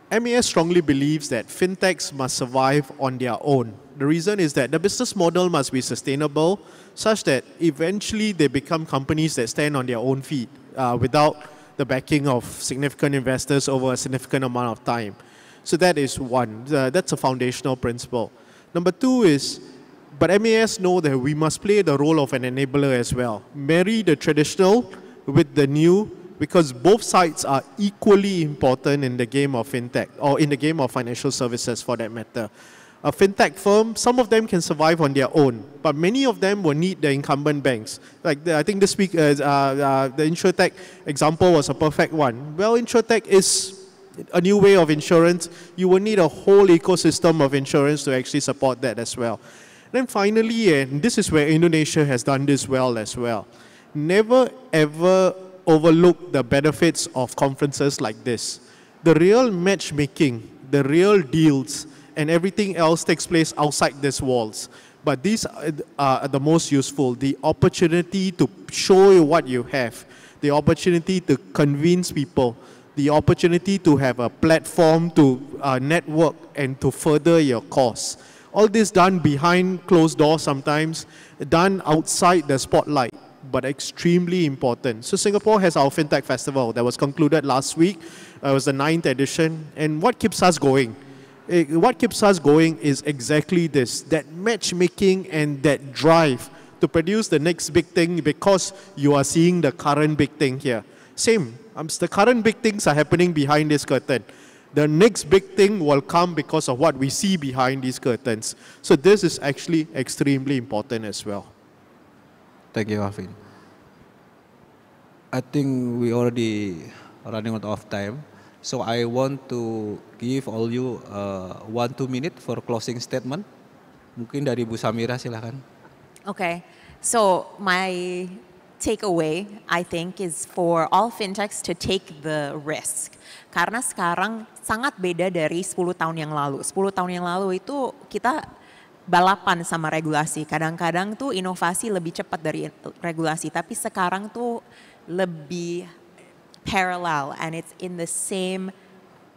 MAS strongly believes that fintechs must survive on their own. The reason is that the business model must be sustainable such that eventually they become companies that stand on their own feet without the backing of significant investors over a significant amount of time. So that is one. That's a foundational principle. Number two is, but MAS know that we must play the role of an enabler as well. Marry the traditional with the new, because both sides are equally important in the game of fintech, or in the game of financial services for that matter. A fintech firm, some of them can survive on their own, but many of them will need the incumbent banks. Like I think this week, the InsurTech example was a perfect one. Well, InsurTech is a new way of insurance. You will need a whole ecosystem of insurance to actually support that as well. Then finally, and this is where Indonesia has done this well as well, never ever overlook the benefits of conferences like this. The real matchmaking, the real deals, and everything else takes place outside these walls. But these are the most useful. The opportunity to show you what you have, the opportunity to convince people, the opportunity to have a platform to network and to further your cause. All this done behind closed doors sometimes, done outside the spotlight, but extremely important. So Singapore has our FinTech Festival that was concluded last week. It was the 9th edition. And what keeps us going? What keeps us going is exactly this, that matchmaking and that drive to produce the next big thing because you are seeing the current big thing here. Same, the current big things are happening behind this curtain. The next big thing will come because of what we see behind these curtains. So this is actually extremely important as well. Thank you, Alvin. I think we already running out of time. So I want to give all you 1-2 minutes for closing statement. Mungkin dari Bu Samira silakan. Okay, so my takeaway I think is for all fintechs to take the risk. Karena sekarang sangat beda dari 10 tahun yang lalu. 10 tahun yang lalu itu kita balapan sama regulasi. Kadang-kadang tuh inovasi lebih cepat dari regulasi, tapi sekarang tuh lebih parallel and it's in the same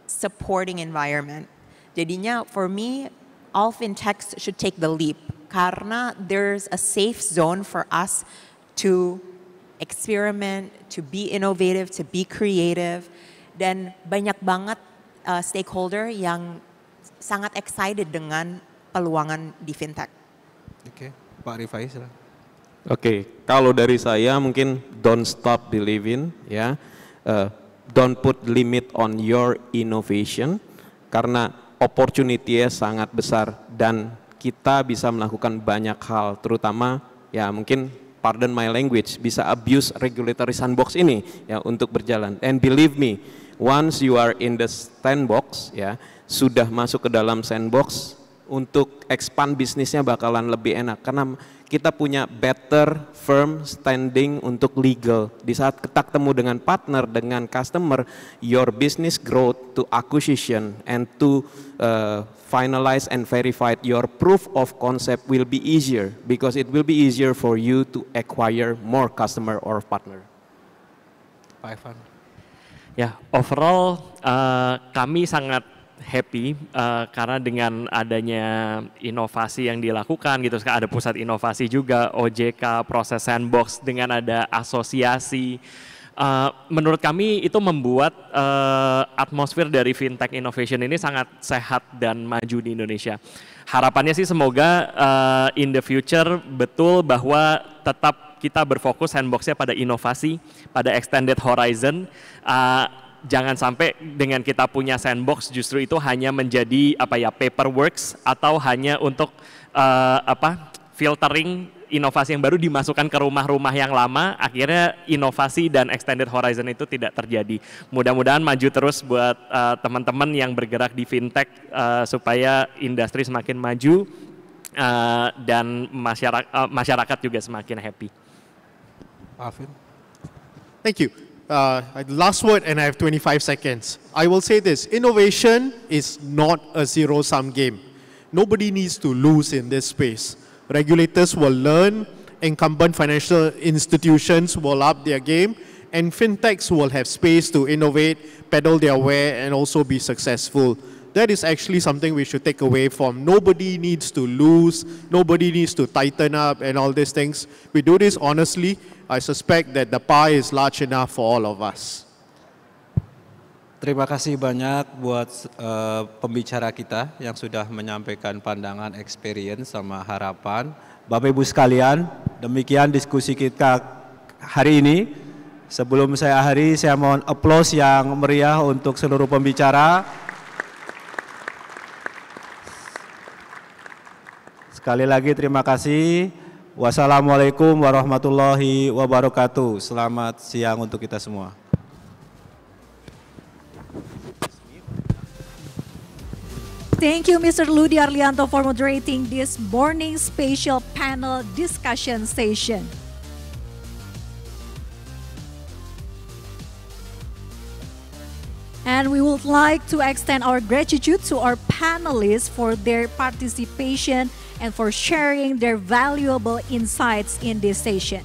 supporting environment. Jadinya for me, all fintechs should take the leap karena there's a safe zone for us to experiment, to be innovative, to be creative, dan banyak banget stakeholder yang sangat excited dengan peluangan di fintech. Oke, Pak Rifai silakan. Oke, kalau dari saya mungkin don't stop believing, ya, don't put limit on your innovation, karena opportunity-nya sangat besar dan kita bisa melakukan banyak hal, terutama ya mungkin pardon my language bisa abuse regulatory sandbox ini ya untuk berjalan. And believe me, once you are in the sandbox, ya sudah masuk ke dalam sandbox, untuk expand bisnisnya bakalan lebih enak karena kita punya better firm standing untuk legal. Di saat kita ketemu dengan partner, dengan customer, your business growth to acquisition and to finalize and verify your proof of concept will be easier because it will be easier for you to acquire more customer or partner. Pak Evan. Ya, overall kami sangat happy karena dengan adanya inovasi yang dilakukan gitu, ada pusat inovasi juga, OJK, proses sandbox, dengan ada asosiasi. Menurut kami itu membuat atmosfer dari fintech innovation ini sangat sehat dan maju di Indonesia. Harapannya sih semoga in the future betul bahwa tetap kita berfokus sandboxnya pada inovasi, pada extended horizon. Jangan sampai dengan kita punya sandbox justru itu hanya menjadi paperworks atau hanya untuk filtering inovasi yang baru dimasukkan ke rumah-rumah yang lama, akhirnya inovasi dan extended horizon itu tidak terjadi. Mudah-mudahan maju terus buat teman-teman yang bergerak di fintech supaya industri semakin maju dan masyarakat juga semakin happy. Alvin. Thank you. Last word, and I have 25 seconds. I will say this, innovation is not a zero-sum game. Nobody needs to lose in this space. Regulators will learn, incumbent financial institutions will up their game, and fintechs will have space to innovate, pedal their way, and also be successful. That is actually something we should take away from. Nobody needs to lose, nobody needs to tighten up and all these things. We do this honestly. I suspect that the pie is large enough for all of us. Terima kasih banyak buat pembicara kita yang sudah menyampaikan pandangan, experience, sama harapan. Bapak Ibu sekalian, demikian diskusi kita hari ini. Sebelum saya akhiri, saya mohon aplaus yang meriah untuk seluruh pembicara. Sekali lagi terima kasih. Wassalamualaikum warahmatullahi wabarakatuh. Selamat siang untuk kita semua. Thank you, Mr. Ludi Arlianto, for moderating this morning special panel discussion session. And we would like to extend our gratitude to our panelists for their participation and for sharing their valuable insights in this session.